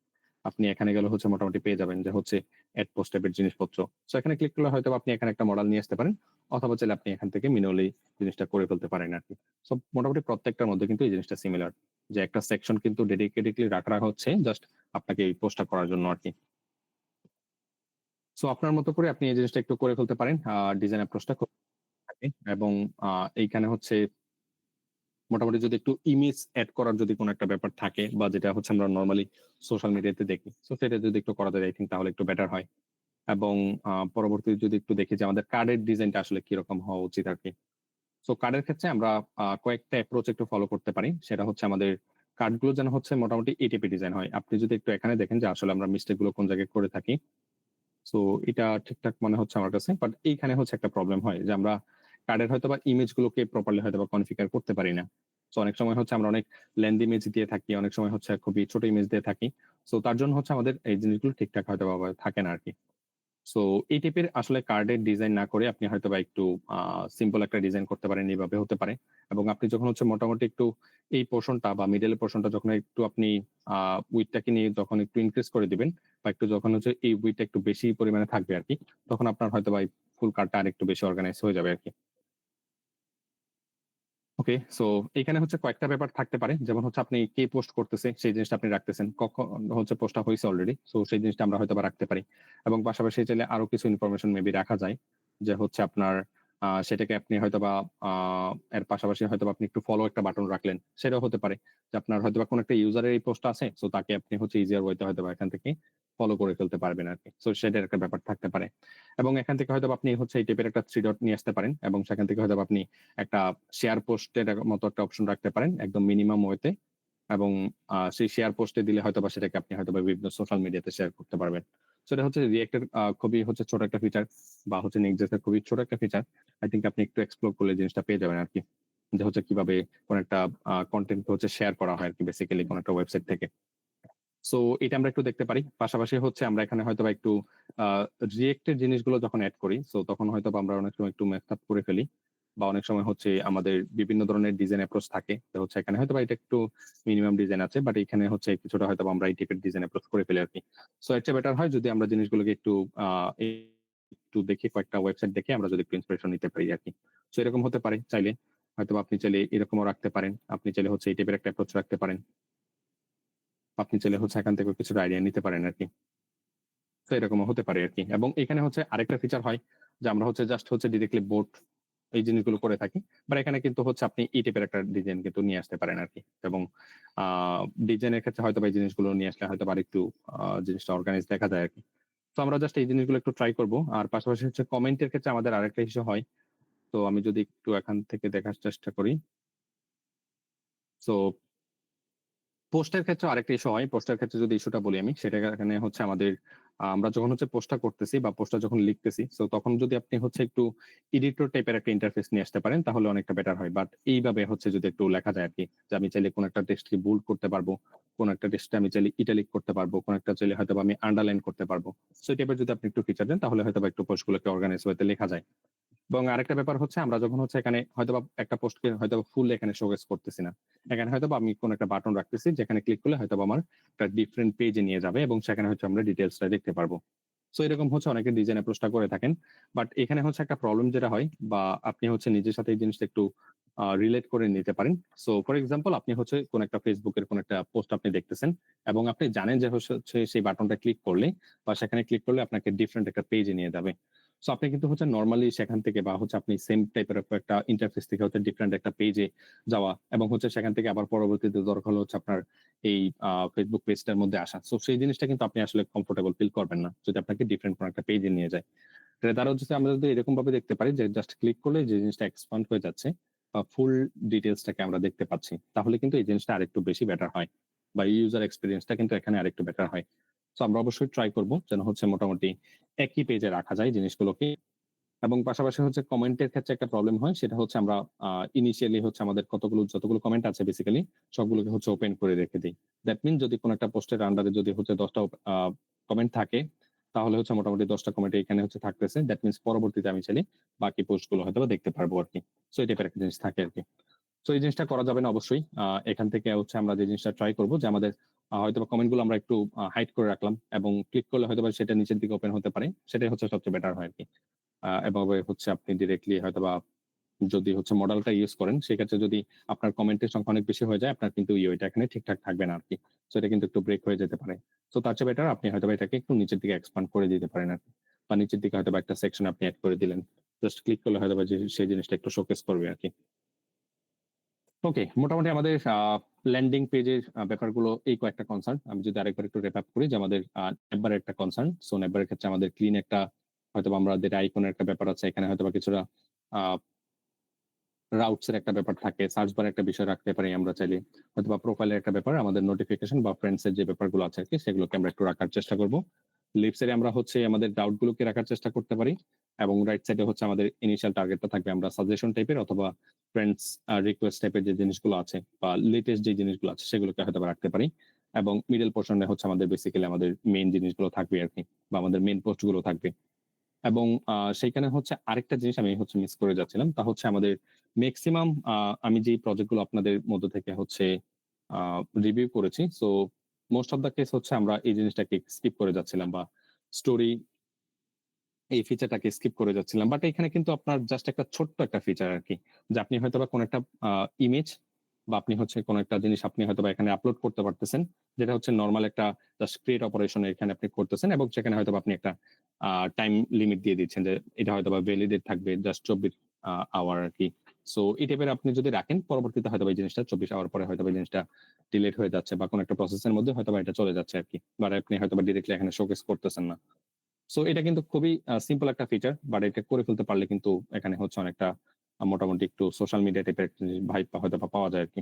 আপনি এখানে গেলে হচ্ছে মোটামুটি পেয়ে যাবেন যে হচ্ছে এড পোস্ট টাইপের জিনিসপত্র। সো এখানে ক্লিক করলে হয়তো আপনি এখানে একটা মডেল নিয়ে আসতে পারেন, অথবা চাইলে আপনি এখান থেকে ম্যানুয়ালি জিনিসটা করে ফেলতে পারেন আর কি। সো মোটামুটি প্রত্যেকটার মধ্যে কিন্তু এই জিনিসটা সিমিলার, যে একটা সেকশন কিন্তু ডেডিকেটেডলি রাখা হচ্ছে জাস্ট আপনাকে এই পোস্টটা করার জন্য আর কি। সো আপনার মতো করে আপনি এই জিনিসটা একটু করে ফেলতে পারেন, ডিজাইন অ্যাপ্রোচটা থাকে। এবং এইখানে হচ্ছে মোটামুটি যদি একটু ইমেজ এড করার যদি কোনো একটা ব্যাপার থাকে, বা যেটা হচ্ছে আমরা নরমালি সোশ্যাল মিডিয়াতে দেখি, সো সেটা যদি একটু করা যায় আই থিঙ্ক তাহলে একটু বেটার হয়। এবং পরবর্তীতে যদি একটু দেখি যে আমাদের কার্ডের ডিজাইনটা আসলে কিরকম হওয়া উচিত আর কি। সো কার্ডের ক্ষেত্রে আমরা কয়েকটা অ্যাপ্রোচ একটু ফলো করতে পারি। সেটা হচ্ছে আমাদের কার্ডগুলো যেন হচ্ছে মোটামুটি এটিপি ডিজাইন হয়। আপনি যদি একটু এখানে দেখেন যে আসলে আমরা মিস্টেক গুলো কোন জায়গায় করে থাকি। সো এটা ঠিকঠাক মনে হচ্ছে আমার কাছে, বাট এইখানে হচ্ছে একটা প্রবলেম হয় যে আমরা কার্ডের হয়তো ইমেজ গুলোকে প্রপারলি হয়তো কনফিগার করতে পারি না। সো অনেক সময় হচ্ছে আমরা অনেক লেন্দি ইমেজ দিয়ে থাকি, অনেক সময় হচ্ছে খুবই ছোট ইমেজ দিয়ে থাকি। সো তার জন্য হচ্ছে আমাদের এই জিনিসগুলো ঠিকঠাক হয়তো থাকে না আর কি। সো এই টাইপের আসলে কার্ডের ডিজাইন না করে আপনি হয়তো একটু সিম্পল একটা ডিজাইন করতে পারেন, এইভাবে হতে পারে। এবং আপনি যখন হচ্ছে মোটামুটি একটু এই পোর্শনটা বা মিডল পোর্শনটা যখন একটু আপনি উইথটাকে নিয়ে যখন একটু ইনক্রিজ করে দিবেন, বা একটু যখন হচ্ছে এই উইথটা একটু বেশি পরিমাণে থাকবে আর কি, তখন আপনার হয়তো ফুল কার্ডটা আর একটু বেশি অর্গানাইজ হয়ে যাবে আর কি। ওকে, সো এখানে হচ্ছে কয়েকটা ব্যাপার থাকতে পারে, যেমন হচ্ছে আপনি কে পোস্ট করতেছে সেই জিনিসটা আপনি রাখতেছেন, কখন হচ্ছে পোস্টটা হয়েছে অলরেডি, সো সেই জিনিসটা আমরা হয়তো রাখতে পারি। এবং পাশাপাশি চাইলে আরো কিছু ইনফরমেশন মেবি রাখা যায়, যে হচ্ছে আপনার সেটাকে আপনি হয়তোবা এর পাশাপাশি হয়তো আপনি একটু ফলো একটা বাটন রাখলেন, সেটাও হতে পারে যে আপনার হয়তোবা কোনো একটা ইউজারের এই পোস্ট আছে, সো তাকে আপনি হচ্ছে ইজিয়ার ওয়েতে হয়তো এখান থেকে ফলো করে ফেলতে পারবেন আর কি। সো সেটার একটা ব্যাপার থাকতে পারে। এবং এখান থেকে হয়তো আপনি হচ্ছে এই টাইপের একটা থ্রি ডট নিয়ে আসতে পারেন, এবং সেখান থেকে হয়তো আপনি একটা শেয়ার পোস্টের মতো একটা অপশন রাখতে পারেন একদম মিনিমাম ওয়েতে। এবং সেই শেয়ার পোস্টে দিলে হয়তো সেটাকে আপনি হয়তো বিভিন্ন সোশ্যাল মিডিয়াতে শেয়ার করতে পারবেন। সেটা হচ্ছে রিয়েক্টের খুবই হচ্ছে ছোট একটা ফিচার, বা হচ্ছে নেক্সট খুবই ছোট একটা ফিচার। আই থিঙ্ক আপনি একটু এক্সপ্লোর করলে জিনিসটা পেয়ে যাবেন আর কি, যে হচ্ছে কিভাবে কোন একটা কন্টেন্ট হচ্ছে শেয়ার করা হয় আর কি, বেসিক্যালি কোন একটা ওয়েবসাইট থেকে। সো এটা আমরা একটু দেখতে পারি। পাশাপাশি হচ্ছে আমরা এখানে হয়তোবা একটু রিয়েক্টের জিনিসগুলো যখন এড করি, সো তখন হয়তোবা আমরা অনেক সময় একটু মেকআপ করে ফেলি, বা অনেক সময় হচ্ছে আমাদের বিভিন্ন ধরনের ডিজাইন অ্যাপ্রোচ থাকে। তো হচ্ছে এখানে হয়তোবা এটা একটু মিনিমাম ডিজাইন আছে, বাট এখানে হচ্ছে কিছুটা হয়তোবা আমরা এই টাইপের ডিজাইন অ্যাপ্রোচ করে ফেলি আরকি। সো এর চেয়ে বেটার হয় যদি আমরা জিনিসগুলোকে একটু একটু দেখে কয়েকটা ওয়েবসাইট দেখে আমরা যদি একটু ইন্সপিরেশন নিতে পারি আরকি। সো এরকম হতে পারে চাইলে। হয়তোবা আপনি চাইলে এরকমও রাখতে পারেন। আপনি চাইলে হচ্ছে এই টাইপের একটা অ্যাপ্রোচ রাখতে পারেন। আপনি চাইলে হচ্ছে এখান থেকে কিছুটা আইডিয়া নিতে পারেন আরকি। তো এরকমও হতে পারে আরকি। এবং এখানে হচ্ছে আরেকটা ফিচার হয় যে আমরা হচ্ছে জাস্ট হচ্ছে ডিরেক্টলি বোট এই জিনিসগুলো করে থাকি। বাট এখানে কিন্তু হচ্ছে আপনি এই টাইপের একটা ডিজাইন কিন্তু নিয়ে আসতে পারেন আরকি। এবং ডিজাইনের ক্ষেত্রে হয়তোবা এই জিনিসগুলো নিয়ে আসলে হয়তোবা আরেকটু জিনিসটা অর্গানাইজ দেখা যায় আরকি। তো আমরা জাস্ট এই জিনিসগুলো একটু ট্রাই করব। আর পাশাপাশি হচ্ছে কমেন্টের ক্ষেত্রে আমাদের আরেকটা ইস্যু হয়। তো আমি যদি একটু এখান থেকে দেখার চেষ্টা করি। সো পোস্টের ক্ষেত্রে আরেকটা ইস্যু হয়। পোস্টের ক্ষেত্রে যদি ইস্যুটা বলি আমি, সেটা এখানে হচ্ছে আমাদের আমরা যখন হচ্ছে পোস্টটা করতেছি বা পোস্টটা যখন লিখতেছি, সো তখন যদি আপনি হচ্ছে একটু এডিটর টাইপের একটা ইন্টারফেস নিয়ে আসতে পারেন, তাহলে অনেকটা বেটার হয়। বাট এইভাবে হচ্ছে যদি একটু লেখা যায় আরকি, যে আমি চাইলে কোন একটা টেক্সটকে বোল্ড করতে পারবো, কোন একটা টেক্সটে আমি চাইলে ইটালিক করতে পারবো, কোন একটা চাইলে হয়তোবা আমি আন্ডারলাইন করতে পারবো। সো এই টাইপের যদি আপনি একটু ফিচার দেন, তাহলে হয়তোবা একটু পোস্টগুলোকে অর্গানাইজ ওয়েতে লেখা যায়। এবং আরেকটা ব্যাপার হচ্ছে আমরা যখন হচ্ছে এখানে হয়তোবা একটা পোস্টকে হয়তোবা ফুল এখানে শোকেস করতেছি না। এখানে হয়তোবা আমি কোন একটা বাটন রাখতেছি যেখানে ক্লিক করলে হয়তোবা আমার একটা ডিফারেন্ট পেজে নিয়ে যাবে এবং সেখানে হচ্ছে আমরা ডিটেইলসটা দেখতে পারবো। সো এরকম হচ্ছে অনেকে ডিজাইন অ্যাপ্রোচটা করে থাকেন। বাট এখানে হচ্ছে একটা প্রবলেম যেটা হয় বা আপনি হচ্ছে নিজের সাথে এই জিনিসটা একটু রিলেট করে নিতে পারেন। সো ফর এক্সাম্পল আপনি হচ্ছে কোন একটা Facebook এর কোন একটা পোস্ট আপনি দেখতেছেন এবং আপনি জানেন যে হচ্ছে সেই বাটনটা ক্লিক করলে বা সেখানে ক্লিক করলে আপনাকে ডিফারেন্ট একটা পেজে নিয়ে যাবে। সো আপনি কিন্তু হচ্ছে নরমালি সেখান থেকে বা হচ্ছে আপনি সেম টাইপের একটা ইন্টারফেস থেকে হচ্ছে ডিফারেন্ট একটা পেজে যাওয়া এবং হচ্ছে সেখান থেকে আবার পরবর্তীতে দরকার হলে হচ্ছে আপনার এই Facebook পেজটার মধ্যে আসা। সো সেই জিনিসটা কিন্তু আপনি আসলে কমফোর্টেবল ফিল করবেন না। যদি আপনাকে ডিফারেন্ট কোন একটা পেজে নিয়ে যায়। দ্বারা হচ্ছে আমরা যদি এরকম ভাবে দেখতে পারি যে জাস্ট ক্লিক করলে যে জিনিসটা এক্সপান্ড হয়ে যাচ্ছে বা ফুল ডিটেইলসটাকে আমরা দেখতে পাচ্ছি। তাহলে কিন্তু এই জিনিসটা আরেকটু বেশি বেটার হয়। বা ইউজার এক্সপেরিয়েন্সটা কিন্তু এখানে আরেকটু বেটার হয়। সো আমরা অবশ্যই ট্রাই করব যেন হচ্ছে মোটামুটি একই পেজে রাখা যায় জিনিসগুলোকে। এবং পাশাপাশি হচ্ছে কমেন্টের ক্ষেত্রে একটা প্রবলেম হয়। সেটা হচ্ছে আমরা ইনিশিয়ালি হচ্ছে আমাদের যতগুলো কমেন্ট আছে বেসিক্যালি সবগুলোকে হচ্ছে ওপেন করে রেখে দেই। দ্যাট মিন যদি কোন একটা পোস্টের আন্ডারে যদি হচ্ছে ১০ টা কমেন্ট থাকে, তাহলে হচ্ছে মোটামুটি ১০ টা কমেন্ট এখানে হচ্ছে থাকতেছে। দ্যাট মিনস পরবর্তীতে আমি চাইলে বাকি পোস্ট গুলো হয়তোবা দেখতে পারবো আরকি। সো এই টাইপের একটা জিনিস থাকে আরকি। সো এই জিনিসটা করা যাবে না অবশ্যই। এখান থেকে হচ্ছে আমরা যে জিনিসটা ট্রাই করব যে আমাদের হয়তোবা কমেন্ট গুলো আমরা একটু হাইড করে রাখলাম এবং ক্লিক করলে হয়তোবা সেটা নিচের দিকে ওপেন হতে পারে। সেটাই হচ্ছে সবচেয়ে বেটার হয় আরকি। এভাবে হচ্ছে আপনি ডিরেক্টলি হয়তোবা যদি হচ্ছে মডেলটা ইউজ করেন, সেক্ষেত্রে যদি আপনার কমেন্টের সংখ্যা অনেক বেশি হয়ে যায়, আপনার কিন্তু ইউআইটা এখানে ঠিকঠাক থাকবে না আরকি। সো এটা কিন্তু একটু ব্রেক হয়ে যেতে পারে। সো তার চেয়ে বেটার আপনি হয়তোবা এটাকে একটু নিচের দিকে এক্সপান্ড করে দিতে পারেন আরকি। বা নিচের দিকে হয়তোবা একটা সেকশন আপনি এড করে দিলেন। জাস্ট ক্লিক করলে হয়তোবা সেই জিনিসটা একটু শোকেস করবে আরকি। ওকে, মোটামুটি আমাদের ল্যান্ডিং পেজের ব্যাপারগুলো এই কয়েকটা কনসার্ন। আমি যদি আরেকবার একটু র‍্যাপ আপ করি যে আমাদের নেটবারের একটা কনসার্ন। সো নেটবারের ক্ষেত্রে আমাদের ক্লিন একটা হয়তোবা আমাদের আইকনের একটা ব্যাপার আছে। এখানে হয়তোবা কিছুটা আ রাউটস এর একটা ব্যাপার থাকে, সার্চ বারে একটা বিষয় রাখতে পারি আমরা চাইলে। হয়তোবা প্রোফাইলের একটা ব্যাপার, আমাদের নোটিফিকেশন বা ফ্রেন্ডস এর যে ব্যাপারগুলো আছে আরকি সেগুলোকে আমরা একটু রাখার চেষ্টা করব। লিপস এ আমরা হচ্ছে আমাদের ডাউট গুলোকে রাখার চেষ্টা করতে পারি এবং রাইট সাইডে হচ্ছে আমাদের ইনিশিয়াল টার্গেটটা থাকবে আমরা সাজেশন টাইপের অথবা ফ্রেন্ডস রিকোয়েস্ট টাইপের যে জিনিসগুলো আছে বা লেটেস্ট যে জিনিসগুলো আছে সেগুলোকে হয়তোবা রাখতে পারি। এবং মিডল পোরশনে হচ্ছে আমাদের বেসিক্যালি আমাদের মেইন জিনিসগুলো থাকবে আরকি বা আমাদের মেইন পোস্ট গুলো থাকবে। এবং সেইখানে হচ্ছে আরেকটা জিনিস আমি হচ্ছে মিস করে যাচ্ছিলাম। তা হচ্ছে আমাদের মেক্সিমাম আমি যেই প্রজেক্ট গুলো আপনাদের মধ্য থেকে হচ্ছে আ রিভিউ করেছি। So most of the case হচ্ছে আমরা এই জিনিসটাকে স্কিপ করে যাচ্ছিলাম বা স্টোরি এই ফিচারটাকে স্কিপ করে যাচ্ছিলাম। বাট এখানে কিন্তু আপনার জাস্ট একটা ছোট্ট একটা ফিচার আরকি। যে আপনি হয়তোবা কোন একটা ইমেজ বা আপনি হচ্ছে কোন একটা জিনিস আপনি হয়তোবা এখানে আপলোড করতে পারতেছেন। যেটা হচ্ছে নরমাল একটা জাস্ট ক্রিয়েট অপারেশন এখানে আপনি করতেছেন এবং সেখানে হয়তোবা আপনি একটা টাইম লিমিট দিয়ে দিচ্ছেন যে এটা হয়তোবা ভ্যালিডেট থাকবে জাস্ট ২৪ আওয়ার আরকি। সো এই টাইপের আপনি যদি রাখেন পরবর্তীতে হয়তোবা এই জিনিসটা ২৪ আওয়ার পরে হয়তোবা এই জিনিসটা ডিলিট হয়ে যাচ্ছে বা কোন একটা প্রসেসের মধ্যে হয়তোবা এটা চলে যাচ্ছে আরকি। বাট আপনি হয়তোবা ডিরেক্টলি এখানে শোকেস করতেছেন না। সো এটা কিন্তু খুবই সিম্পল একটা ফিচার। বাট এটা করে ফেলতে পারলে কিন্তু এখানে হচ্ছে অনেকটা মোটামুটি একটু সোশ্যাল মিডিয়া টাইপের একটা ভাইব হয়তোবা পাওয়া যায় আরকি।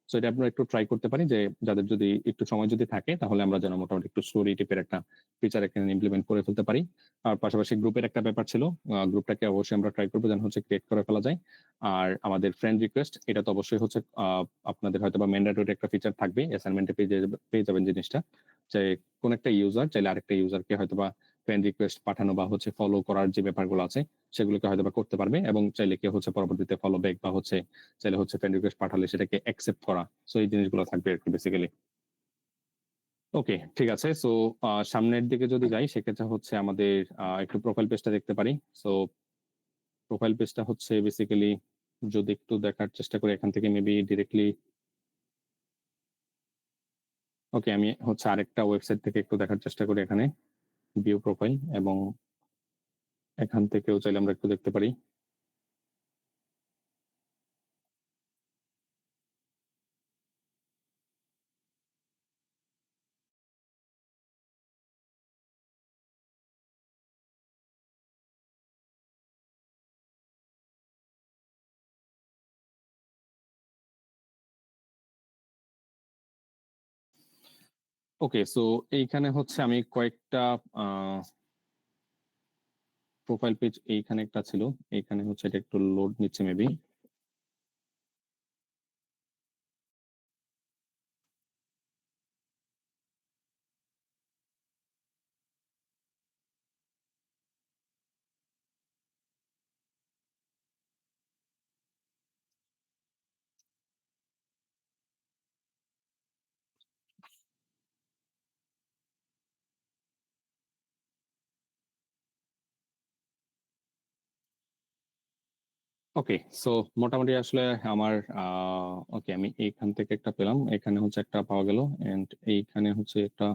সো এটা আপনারা একটু ট্রাই করতে পারি যে যাদের যদি একটু সময় যদি থাকে তাহলে আমরা যেন মোটামুটি একটু স্টোরি টাইপের একটা ফিচার এখানে ইমপ্লিমেন্ট করে ফেলতে পারি। আর পাশাপাশি গ্রুপের একটা ব্যাপার ছিল। গ্রুপটাকে অবশ্যই আমরা ট্রাই করব যেন হচ্ছে ক্রিয়েট করে ফেলা যায়। আর আমাদের ফ্রেন্ড রিকোয়েস্ট এটা তো অবশ্যই হচ্ছে আপনাদের হয়তোবা ম্যান্ডেটরি একটা ফিচার থাকবে। অ্যাসাইনমেন্টে পেয়ে যাবেন জিনিসটা। যে কোন একটা ইউজার চাইলে আরেকটা ইউজারকে হয়তোবা ফ্রেন্ড রিকোয়েস্ট পাঠানো বা হচ্ছে ফলো করার যে ব্যাপারগুলো আছে সেগুলোকে হয়তোবা করতে পারবে এবং চাইলে কেউ হচ্ছে পরবর্তীতে ফলো ব্যাক বা হচ্ছে চাইলে হচ্ছে ফ্রেন্ড রিকোয়েস্ট পাঠালে সেটাকে অ্যাকসেপ্ট করা। সো এই জিনিসগুলো থাকবে আরকি বেসিক্যালি। ওকে, ঠিক আছে। সো সামনের দিকে যদি যাই সেক্ষেত্রে হচ্ছে আমাদের একটু প্রোফাইল পেজটা দেখতে পারি। সো প্রোফাইল পেজটা হচ্ছে বেসিক্যালি যদি একটু দেখার চেষ্টা করি এখান থেকে মেবি ডিরেক্টলি ওকে আমি হচ্ছে আরেকটা ওয়েবসাইট থেকে একটু দেখার চেষ্টা করি এখানে ভিউ প্রোফাইল এবং এখান থেকেও চাইলে আমরা একটু দেখতে পারি। ওকে, সো এইখানে হচ্ছে আমি কয়েকটা প্রোফাইল পেজ এইখানে একটা ছিল, এইখানে হচ্ছে এটা একটু লোড নিচ্ছে মেবি। ওকে, সো মোটামুটি আসলে আমার ওকে, আমি এইখান থেকে একটা পেলাম, এখানে হচ্ছে একটা পাওয়া গেল, এন্ড এইখানে হচ্ছে একটা।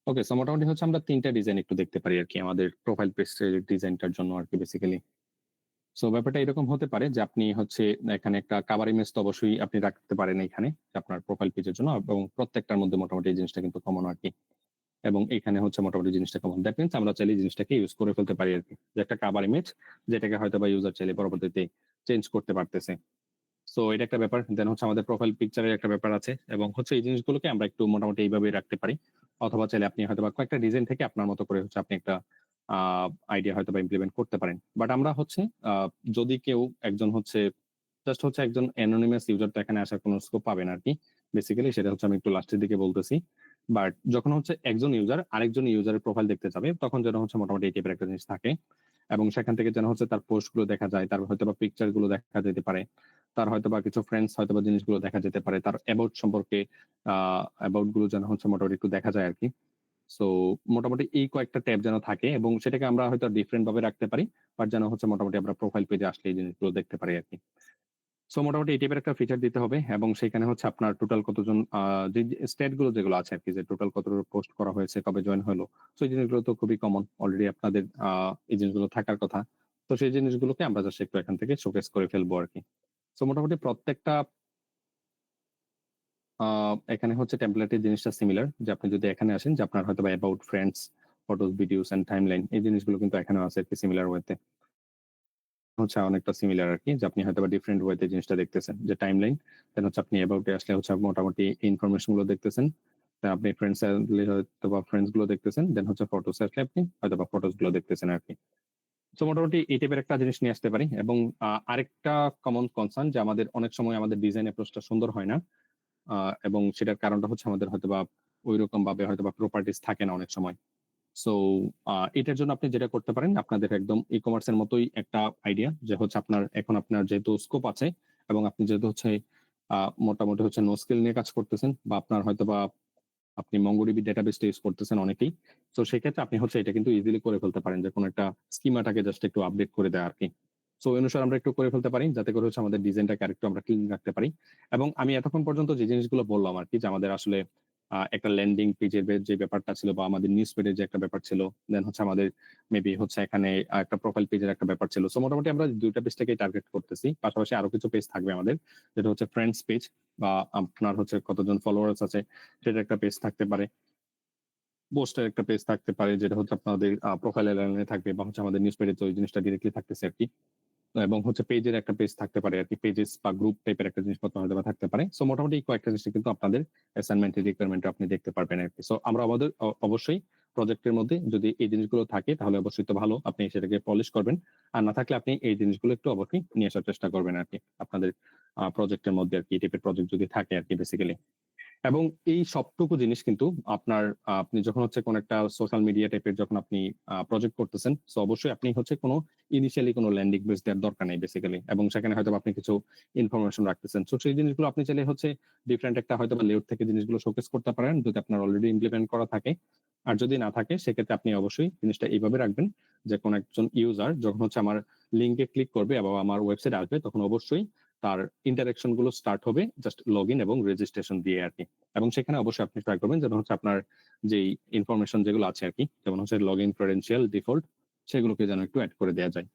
ওকে, সো মোটামুটি হচ্ছে আমরা তিনটা ডিজাইন একটু দেখতে পারি আর কি আমাদের প্রোফাইল পেজের ডিজাইনটার জন্য আর কি বেসিক্যালি। সো ব্যাপারটা এরকম হতে পারে যে আপনি হচ্ছে এখানে একটা কাভার ইমেজ তো অবশ্যই আপনি রাখতে পারেন এখানে আপনার প্রোফাইল পেজের জন্য, এবং প্রত্যেকটার মধ্যে মোটামুটি এই জিনিসটা কিন্তু কমন আর কি। এবং এখানে হচ্ছে মোটামুটি জিনিসটা কমন, দ্যাট মিনস আমরা চাইলে এই জিনিসটাকে ইউজ করে ফেলতে পারি আর কি, যে একটা কাভার ইমেজ যেটাকে হয়তো বা ইউজার চাইলে পরবর্তীতে চেঞ্জ করতে পারতেছে। সো এটা একটা ব্যাপার। দেন হচ্ছে আমাদের প্রোফাইল পিকচারের একটা ব্যাপার আছে, এবং হচ্ছে এই জিনিসগুলোকে আমরা একটু মোটামুটি এইভাবে রাখতে পারি। অথবা চাইলে আপনি হয়তো বা কয়েকটা ডিজাইন থেকে আপনার মতো করে হচ্ছে আপনি একটা আইডিয়া হয়তো বা ইমপ্লিমেন্ট করতে পারেন। বাট আমরা হচ্ছে যদি কেউ একজন হচ্ছে জাস্ট হচ্ছে একজন অ্যানোনিমাস ইউজার, তো এখানে আসার কোনো স্কোপ পাবেন আর কি বেসিক্যালি, সেটা হচ্ছে আমি একটু লাস্টের দিকে বলতেছি। বাট যখন হচ্ছে একজন ইউজার আরেকজন ইউজারের প্রোফাইল দেখতে যাবে, তখন যেন হচ্ছে মোটামুটি এই টাইপের একটা জিনিস থাকে, এবং সেখান থেকে যেন হচ্ছে তার পোস্ট গুলো দেখা যায়, তার হয়তো বা পিকচার গুলো দেখা যেতে পারে, তার হয়তো বা কিছু ফ্রেন্ডস হয়তো বা জিনিসগুলো দেখা যেতে পারে, তার অ্যাবাউট সম্পর্কে অ্যাবাউট গুলো যেন হচ্ছে মোটামুটি একটু দেখা যায় আর কি। সো মোটামুটি এই কয়েকটা ট্যাব যেন থাকে, এবং সেটাকে আমরা হয়তো ডিফারেন্ট ভাবে রাখতে পারি, বাট যেন হচ্ছে মোটামুটি আমরা প্রোফাইল পেজে আসলে এই জিনিসগুলো দেখতে পারি আর কি। সো মোটামুটি এই টাইপের একটা ফিচার দিতে হবে, এবং সেখানে হচ্ছে আপনার টোটাল কতজন যে স্টেট গুলো যেগুলো আছে আর কি, যে টোটাল কত পোস্ট করা হয়েছে, কবে জয়েন হলো, তো এই জিনিসগুলো তো খুবই কমন, অলরেডি আপনাদের এই জিনিসগুলো থাকার কথা। তো সেই জিনিসগুলোকে আমরা জাস্ট একটু এখান থেকে শোকেস করে ফেলবো আর কি। সো মোটামুটি প্রত্যেকটা এখানে হচ্ছে টেমপ্লেটের জিনিসটা সিমিলার, যে আপনি যদি এখানে আসেন যে আপনার হয়তো বা about friends, photos, videos and timeline, এই জিনিসগুলো কিন্তু এখানেও আছে আর কি সিমিলার ওয়েতে, হচ্ছে অনেকটা সিমিলার আর কি, যে আপনি হয়তো বা ডিফারেন্ট ওয়েতে জিনিসটা দেখতেছেন, যে টাইমলাইন, দেন হচ্ছে আপনি অ্যাবাউটে আসলে হচ্ছে মোটামুটি ইনফরমেশন গুলো দেখতেছেন, দেন আপনি ফ্রেন্ডস হয়তো বা ফ্রেন্ডস গুলো দেখতেছেন, দেন হচ্ছে ফটোস আসলে আপনি হয়তো বা ফটোস গুলো দেখতেছেন আর কি। তো মোটামুটি এই টাইপের একটা জিনিস নিয়ে আসতে পারি। এবং আরেকটা কমন কনসার্ন, যে আমাদের অনেক সময় আমাদের ডিজাইন অ্যাপ্রোচটা সুন্দর হয় না, এবং সেটার কারণটা হচ্ছে আমাদের হয়তো বা ওই রকম ভাবে হয়তো বা প্রপার্টিস থাকে না অনেক সময়। সো এটার জন্য আপনি যেটা করতে পারেন, আপনাদের একদম ই কমার্সের মতোই একটা আইডিয়া, যে হচ্ছে আপনার এখন আপনার যেহেতু স্কোপ আছে, এবং আপনি যেহেতু হচ্ছে মোটামুটি হচ্ছে নো স্কিল নিয়ে কাজ করতেছেন, বা আপনার হয়তো বা আপনি মঙ্গোডিবি ডেটাবেসটা ইউজ করতেছেন অনেকেই, তো সেক্ষেত্রে আপনি হচ্ছে এটা কিন্তু ইজিলি করে ফেলতে পারেন, যে কোনো একটা স্কিমাটাকে জাস্ট একটু আপডেট করে দেয় আর কি। সো ওই অনুসারে আমরা একটু করে ফেলতে পারি, যাতে করে হচ্ছে আমাদের ডিজাইনটাকে আরেকটু আমরা ক্লিন রাখতে পারি। এবং আমি এতক্ষণ পর্যন্ত যে জিনিসগুলো বললাম আর কি, যে আমাদের আসলে একটা ল্যান্ডিং পেজের যে ব্যাপারটা ছিল, বা আমাদের নিউজ পেজের যে একটা ব্যাপার ছিল, দেন হচ্ছে আমাদের মেবি হচ্ছে এখানে একটা প্রোফাইল পেজের একটা ব্যাপার ছিল। সো মোটামুটি আমরা দুইটা পেজটাকে টার্গেট করতেছি, পাশাপাশি আরো কিছু পেজ থাকবে আমাদের, যেটা হচ্ছে ফ্রেন্ডস পেজ, বা আপনার হচ্ছে কতজন ফলোয়ার্স আছে সেটা একটা পেজ থাকতে পারে, পোস্টের একটা পেজ থাকতে পারে, যেটা হচ্ছে আপনাদের প্রোফাইল লাইনে থাকবে, বা হচ্ছে আমাদের নিউজ পেজে তো ওই জিনিসটা ডিরেক্টলি থাকতেছে আর কি। এবং হচ্ছে পেজের একটা পেজ থাকতে পারে আর কি, পেজেস বা গ্রুপ টাইপের একটা জিনিসপত্র হয়তো বা থাকতে পারে। সো মোটামুটি এই কয়েকটা জিনিস কিন্তু আপনাদের অ্যাসাইনমেন্টের রিকোয়ারমেন্ট আপনি দেখতে পারবেন আর কি। সো আমরা আমাদের অবশ্যই প্রজেক্টের মধ্যে যদি এই জিনিসগুলো থাকে, তাহলে অবশ্যই তো ভালো, আপনি সেটাকে পলিশ করবেন। আর না থাকলে আপনি এই জিনিসগুলো একটু অবশ্যই নিয়ে আসার চেষ্টা করবেন আর কি আপনাদের প্রজেক্টের মধ্যে আর কি, এই টাইপের প্রজেক্ট যদি থাকে আর কি বেসিক্যালি। এবং এই সবটুকু জিনিস কিন্তু আপনার আপনি যখন হচ্ছে কোন একটা সোশ্যাল মিডিয়া টাইপের যখন আপনি প্রজেক্ট করতেছেন, তো অবশ্যই আপনি হচ্ছে কোনো ইনিশিয়ালি কোনো ল্যান্ডিং পেজ দেওয়ার দরকার নেই বেসিক্যালি, এবং সেখানে হয়তো আপনি কিছু ইনফরমেশন রাখতেছেন। তো সেই জিনিসগুলো আপনি চাইলে হচ্ছে ডিফারেন্ট একটা হয়তো বা লেআউট থেকে জিনিসগুলো শোকেস করতে পারেন, যদি আপনার অলরেডি ইমপ্লিমেন্ট করা থাকে। আর যদি না থাকে, সেক্ষেত্রে আপনি অবশ্যই জিনিসটা এইভাবে রাখবেন, যে কোনো একজন ইউজার যখন হচ্ছে আমার লিঙ্কে ক্লিক করবে বা আমার ওয়েবসাইট আসবে, তখন অবশ্যই তার ইন্টারাকশন গুলো স্টার্ট হবে জাস্ট লগ ইন এবং রেজিস্ট্রেশন দিয়ে আর কি। এবং সেখানে অবশ্যই আপনি ট্রাই করবেন যেন হচ্ছে আপনার যেই ইনফরমেশন যেগুলো আছে আর কি, যেমন হচ্ছে লগ ইন ক্রেডেনশিয়াল ডিফল্ট, সেগুলোকে যেন একটু অ্যাড করে দেওয়া যায়।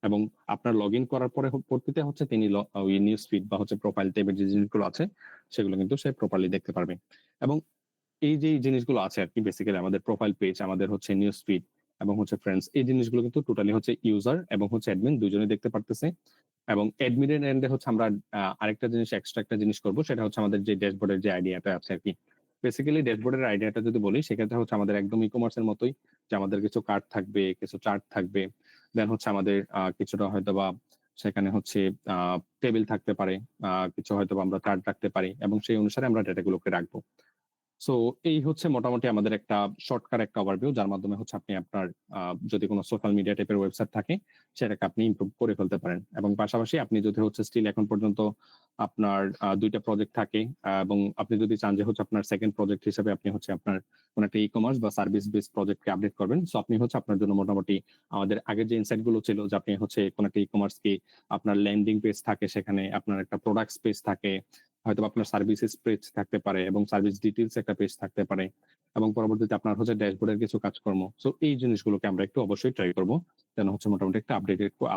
এবং আপনার লগ ইন করার পরে পরবর্তীতে হচ্ছে তিনি ওই নিউজ ফিড বা হচ্ছে প্রোফাইল টাইপের যে জিনিসগুলো আছে, সেগুলো কিন্তু সে প্রপারলি দেখতে পারবে। এবং এই যে জিনিসগুলো আছে আর কি বেসিক্যালি, আমাদের প্রোফাইল পেজ, আমাদের হচ্ছে নিউজ ফিড এবং হচ্ছে ফ্রেন্ডস, এই জিনিসগুলো কিন্তু টোটালি হচ্ছে ইউজার এবং হচ্ছে অ্যাডমিন দুজনেই দেখতে পারতেছে। এবং অ্যাডমিনের এন্ডে হচ্ছে আমরা আরেকটা জিনিস, এক্সট্রা একটা জিনিস করব, সেটা হচ্ছে আমাদের যে ড্যাশবোর্ডের যে আইডিয়াটা আছে আর কি, বেসিক্যালি ড্যাশবোর্ডের আইডিয়াটা যদি বলি সেক্ষেত্রে হচ্ছে আমাদের একদম ই-কমার্স এর মতোই, যে আমাদের কিছু কার্ড থাকবে, কিছু চার্ট থাকবে, দেন হচ্ছে আমাদের কিছুটা হয়তোবা সেখানে হচ্ছে টেবিল থাকতে পারে, কিছু হয়তোবা আমরা চার্ট রাখতে পারি এবং সেই অনুসারে আমরা ডেটাগুলোকে রাখবো। সো এই হচ্ছে মোটামুটি আমাদের একটা শর্টকাট একটা ওভারভিউ, যার মাধ্যমে হচ্ছে আপনি আপনার যদি কোনো সোশ্যাল মিডিয়া টাইপের ওয়েবসাইট থাকে সেটাকে আপনি ইমপ্রুভ করে ফেলতে পারেন। এবং পাশাপাশি আপনি যদি হচ্ছে স্টিল এখন পর্যন্ত আপনার ২ টা প্রজেক্ট থাকে, এবং আপনি যদি চান যে হচ্ছে আপনার সেকেন্ড প্রজেক্ট হিসেবে আপনি হচ্ছে আপনার কোন একটা ই-কমার্স বা সার্ভিস বেস প্রজেক্টকে আপডেট করবেন। সো আপনি হচ্ছে আপনার জন্য মোটামুটি আমাদের আগের যে ইনসাইট গুলো ছিল, যে আপনি হচ্ছে কোন একটা ই-কমার্স কি আপনার ল্যান্ডিং পেজ থাকে, সেখানে আপনার একটা প্রোডাক্টস পেজ থাকে, হয়তোবা আপনার সার্ভিসেস পেজ থাকতে পারে এবং সার্ভিস ডিটেইলস একটা পেজ থাকতে পারে, এবং পরবর্তীতে আপনার হচ্ছে ড্যাশবোর্ডের কিছু কাজকর্ম। সো এই জিনিসগুলোকে আমরা একটু অবশ্যই ট্রাই করব, যেন হচ্ছে মোটামুটি একটা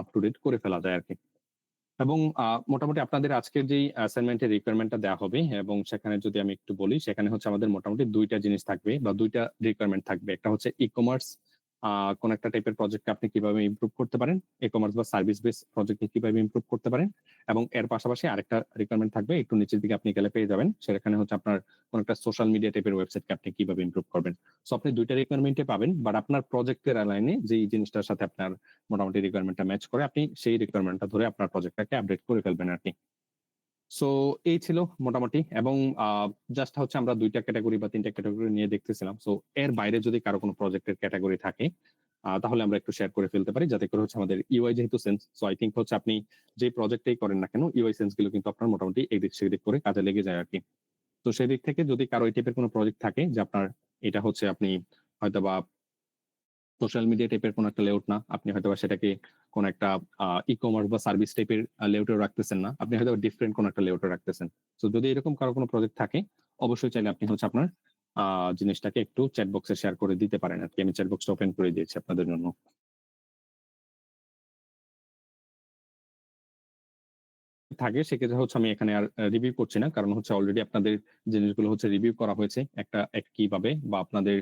আপ টু ডেট করে ফেলা যায় আরকি। এবং মোটামুটি আপনাদের আজকের যেই অ্যাসাইনমেন্টের রিকোয়ারমেন্টটা দেয়া হবে, এবং সেখানে যদি আমি একটু বলি, সেখানে হচ্ছে আমাদের মোটামুটি ২ টা জিনিস থাকবে বা ২ টা রিকোয়ারমেন্ট থাকবে। একটা হচ্ছে ই-কমার্স কোন একটা টাইপের প্রজেক্টকে আপনি কিভাবে ইমপ্রুভ করতে পারেন, ই-কমার্স বা সার্ভিস বেস প্রজেক্টকে কিভাবে ইমপ্রুভ করতে পারেন, এবং এর পাশাপাশি আরেকটা রিকোয়ারমেন্ট থাকবে, একটু নিচের দিকে আপনি গেলে পেয়ে যাবেন। সেখানে হচ্ছে আপনার কোন একটা সোশ্যাল মিডিয়া টাইপের ওয়েবসাইটকে আপনি কিভাবে ইমপ্রুভ করবেন। সো আপনি ২ টা রিকোয়ারমেন্টই পাবেন, বাট আপনার প্রজেক্টের অ্যালাইনে যেই জিনিসটার সাথে আপনার মোটামুটি রিকোয়ারমেন্টটা ম্যাচ করে, আপনি সেই রিকোয়ারমেন্টটা ধরে আপনার প্রজেক্টটাকে আপডেট করে ফেলবেন আরকি। সো এই ছিল মোটামুটি, এবং জাস্ট হচ্ছে আমরা ২ টা ক্যাটেগরি বা ৩ টা ক্যাটেগরি নিয়ে দেখতেছিলাম। সো এর বাইরে যদি কারো কোনো প্রজেক্টের ক্যাটেগরি থাকে, তাহলে আমরা একটু শেয়ার করে ফেলতে পারি, যাতে করে হচ্ছে আমাদের ইউআই যেহেতু সেন্স, সো আই থিংক হচ্ছে আপনি যে প্রজেক্টটাই করেন না কেন, ইউআই সেন্স গুলো কিন্তু আপনার মোটামুটি এদিক সেদিক করে কাজে লেগে যায় আরকি। তো সেদিক থেকে যদি কারো এই টাইপের কোনো প্রজেক্ট থাকে যে আপনার এটা হচ্ছে আপনি হয়তোবা সোশ্যাল মিডিয়া টাইপের কোন একটা লেআউট না। আপনি হয়তোবা সেটাকে কোন একটা ই-কমার্স বা সার্ভিস টাইপের লেআউটেও রাখতেছেন না। আপনি হয়তোবা ডিফারেন্ট কোন একটা লেআউটে রাখতেছেন। সো যদি এরকম কারো কোন প্রজেক্ট থাকে, অবশ্যই চাইলে আপনি হচ্ছে আপনার আ জিনিসটাকে একটু চ্যাট বক্সে শেয়ার করে দিতে পারেন আরকি। আমি চ্যাট বক্সটা ওপেন করে দিয়েছি আপনাদের জন্য। থাকে সেক্ষেত্রে হচ্ছে আমি এখানে আর রিভিউ করছি না। কারণ হচ্ছে অলরেডি আপনাদের জিনিসগুলো হচ্ছে রিভিউ করা হয়েছে একইভাবে, বা আপনাদের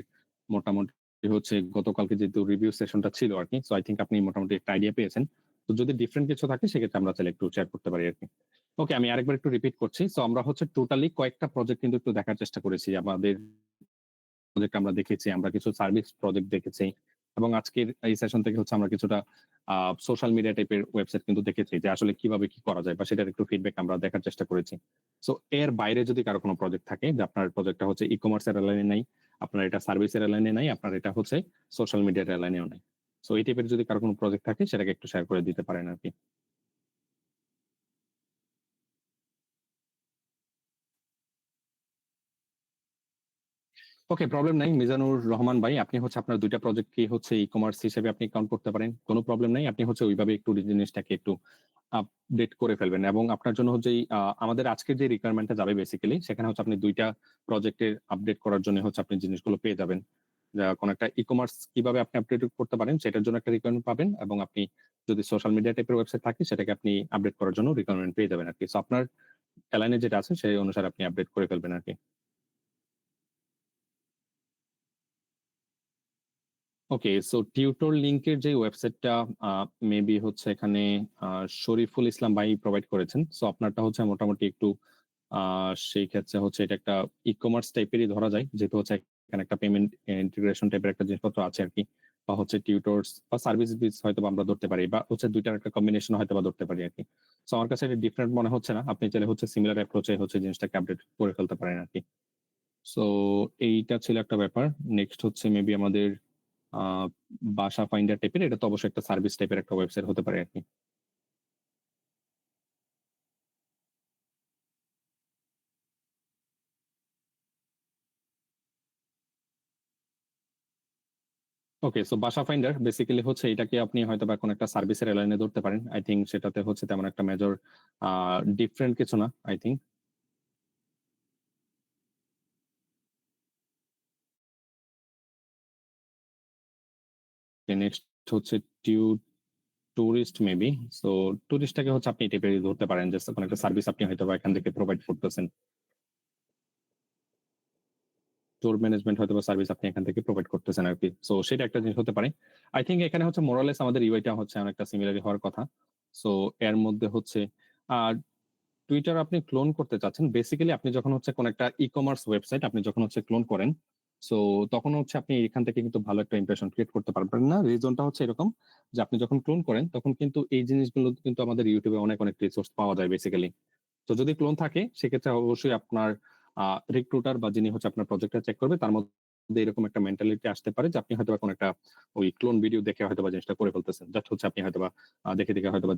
মোটামুটি হচ্ছে গতকালকে যেহেতু রিভিউ সেশনটা ছিল আরকি। সো আই থিংক আপনি মোটামুটি একটা আইডিয়া পেয়েছেন। তো যদি ডিফারেন্ট কিছু থাকে সেক্ষেত্রে আমরা চাইলে একটু শেয়ার করতে পারি আরকি। ওকে, আমি আরেকবার একটু রিপিট করছি। সো আমরা হচ্ছে টোটালি কয়েকটা প্রজেক্ট কিন্তু একটু দেখার চেষ্টা করেছি। আমাদের প্রজেক্ট আমরা দেখেছি, আমরা কিছু সার্ভিস প্রজেক্ট দেখেছি, এবং আজকের এই সেশন থেকে হচ্ছে আমরা কিছুটা আ সোশ্যাল মিডিয়া টাইপের ওয়েবসাইট কিন্তু দেখেছি, যে আসলে কিভাবে কি করা যায় বা সেটার একটু ফিডব্যাক আমরা দেখার চেষ্টা করেছি। সো এর বাইরে যদি কারো কোনো প্রজেক্ট থাকে, যে আপনার প্রজেক্টটা হচ্ছে ই-কমার্স এর লাইনে নাই, আপনার এটা সার্ভিসের লাইনে নাই, আপনার এটা হচ্ছে সোশ্যাল মিডিয়ার লাইনেও নাই। সো এই টাইপের যদি কারো কোনো প্রজেক্ট থাকে সেটাকে একটু শেয়ার করে দিতে পারেন আরকি। ওকে, প্রবলেম নাই। মিজানুর রহমান ভাই, আপনি হচ্ছে আপনার ২ টা প্রজেক্টকেই হচ্ছে ই-কমার্স হিসেবে আপনি কাউন্ট করতে পারেন। কোন প্রবলেম নাই। আপনি হচ্ছে ওইভাবে একটু জিনিসটাকে একটু আপডেট করে ফেলবেন, এবং আপনার জন্য হচ্ছে আমাদের আজকের যে রিকোয়ারমেন্টটা যাবে বেসিক্যালি, সেখানে হচ্ছে আপনি ২ টা প্রজেক্টের আপডেট করার জন্য হচ্ছে আপনি জিনিসগুলো পেয়ে যাবেন। কোন একটা ই-কমার্স কিভাবে আপনি আপডেট করতে পারেন সেটার জন্য একটা রিকোয়ারমেন্ট পাবেন, এবং আপনি যদি সোশ্যাল মিডিয়া টাইপের ওয়েবসাইট থাকে সেটাকে আপনি আপডেট করার জন্য রিকোয়ারমেন্ট পেয়ে যাবেন আরকি। সো আপনার এলাইনে যেটা আছে সেই অনুসারে আপনি আপডেট করে ফেলবেন আরকি। ওকে, সো টিউটর লিংকের যে ওয়েবসাইটটা আ মেবি হচ্ছে এখানে আ শরীফুল ইসলাম ভাই প্রোভাইড করেছেন। সো আপনারটা হচ্ছে মোটামুটি একটু আ সেই ক্ষেত্রে হচ্ছে এটা একটা ই-কমার্স টাইপেরই ধরা যায়। যেহেতু হচ্ছে এখানে একটা পেমেন্ট ইন্টিগ্রেশন টাইপের একটা জিনিসপত্র আছে আরকি। বা হচ্ছে টিউটরস বা সার্ভিস বেস হয়তোবা আমরা ধরতে পারি, বা হচ্ছে ২ টার একটা কম্বিনেশন হয়তোবা ধরতে পারি আরকি। সো আমার কাছে এটা ডিফারেন্ট মনে হচ্ছে না। আপনি চাইলে হচ্ছে সিমিলার অ্যাপ্রোচ এ হচ্ছে জিনিসটাকে আপডেট করে ফেলতে পারেন আরকি। সো এইটা ছিল একটা ব্যাপার। নেক্সট হচ্ছে মেবি আমাদের আ বাসা ফাইন্ডার টাইপের, এটা তো অবশ্যই একটা সার্ভিস টাইপের একটা ওয়েবসাইট হতে পারে আরকি। ওকে, সো বাসা ফাইন্ডার বেসিক্যালি হচ্ছে এটাকে আপনি হয়তোবা কোন একটা সার্ভিসের লাইনে ধরতে পারেন। আই থিংক সেটাতে হচ্ছে তেমন একটা মেজর আ ডিফারেন্ট কিছু না, আই থিংক। নেক্সট হচ্ছে টিউ টুরিস্ট মেবি। সো টুরিস্টটাকে হচ্ছে আপনি এই টাইপের ধরতে পারেন, যে কোন একটা সার্ভিস আপনি হয়তোবা এখান থেকে প্রোভাইড করতেছেন। ট্যুর ম্যানেজমেন্ট হয়তোবা সার্ভিস আপনি এখান থেকে প্রোভাইড করতেছেন আরকি। সো সেটা একটা জিনিস হতে পারে। আই থিংক এখানে হচ্ছে মোরালেস আমাদের ইউআই টা হচ্ছে অনেকটা সিমিলারই হওয়ার কথা। সো এর মধ্যে হচ্ছে আ টুইটার আপনি ক্লোন করতে চাচ্ছেন, বেসিক্যালি আপনি যখন হচ্ছে কোন একটা ই-কমার্স ওয়েবসাইট আপনি যখন হচ্ছে ক্লোন করেন, সো তখন হচ্ছে আপনি এখান থেকে কিন্তু ভালো একটা ইমপ্রেশন ক্রিয়েট করতে পারবেন না। রিজনটা হচ্ছে এরকম যে আপনি যখন ক্লোন করেন তখন কিন্তু এই জিনিসগুলো কিন্তু আমাদের ইউটিউবে অনেক অনেক রিসোর্স পাওয়া যায় বেসিক্যালি। তো যদি ক্লোন থাকে সেক্ষেত্রে অবশ্যই আপনার রিক্রুটার বা যিনি হচ্ছে আপনার প্রজেক্টটা চেক করবে তার মধ্যে এরকম একটা মেন্টালিটি আসতে পারে যে আপনি হয়তো কোনো একটা ওই ক্লোন ভিডিও দেখে হয়তো বা জিনিসটা করে ফেলতেছেন, জাস্ট হচ্ছে আপনি হয়তো বা দেখে দেখে হয়তো বা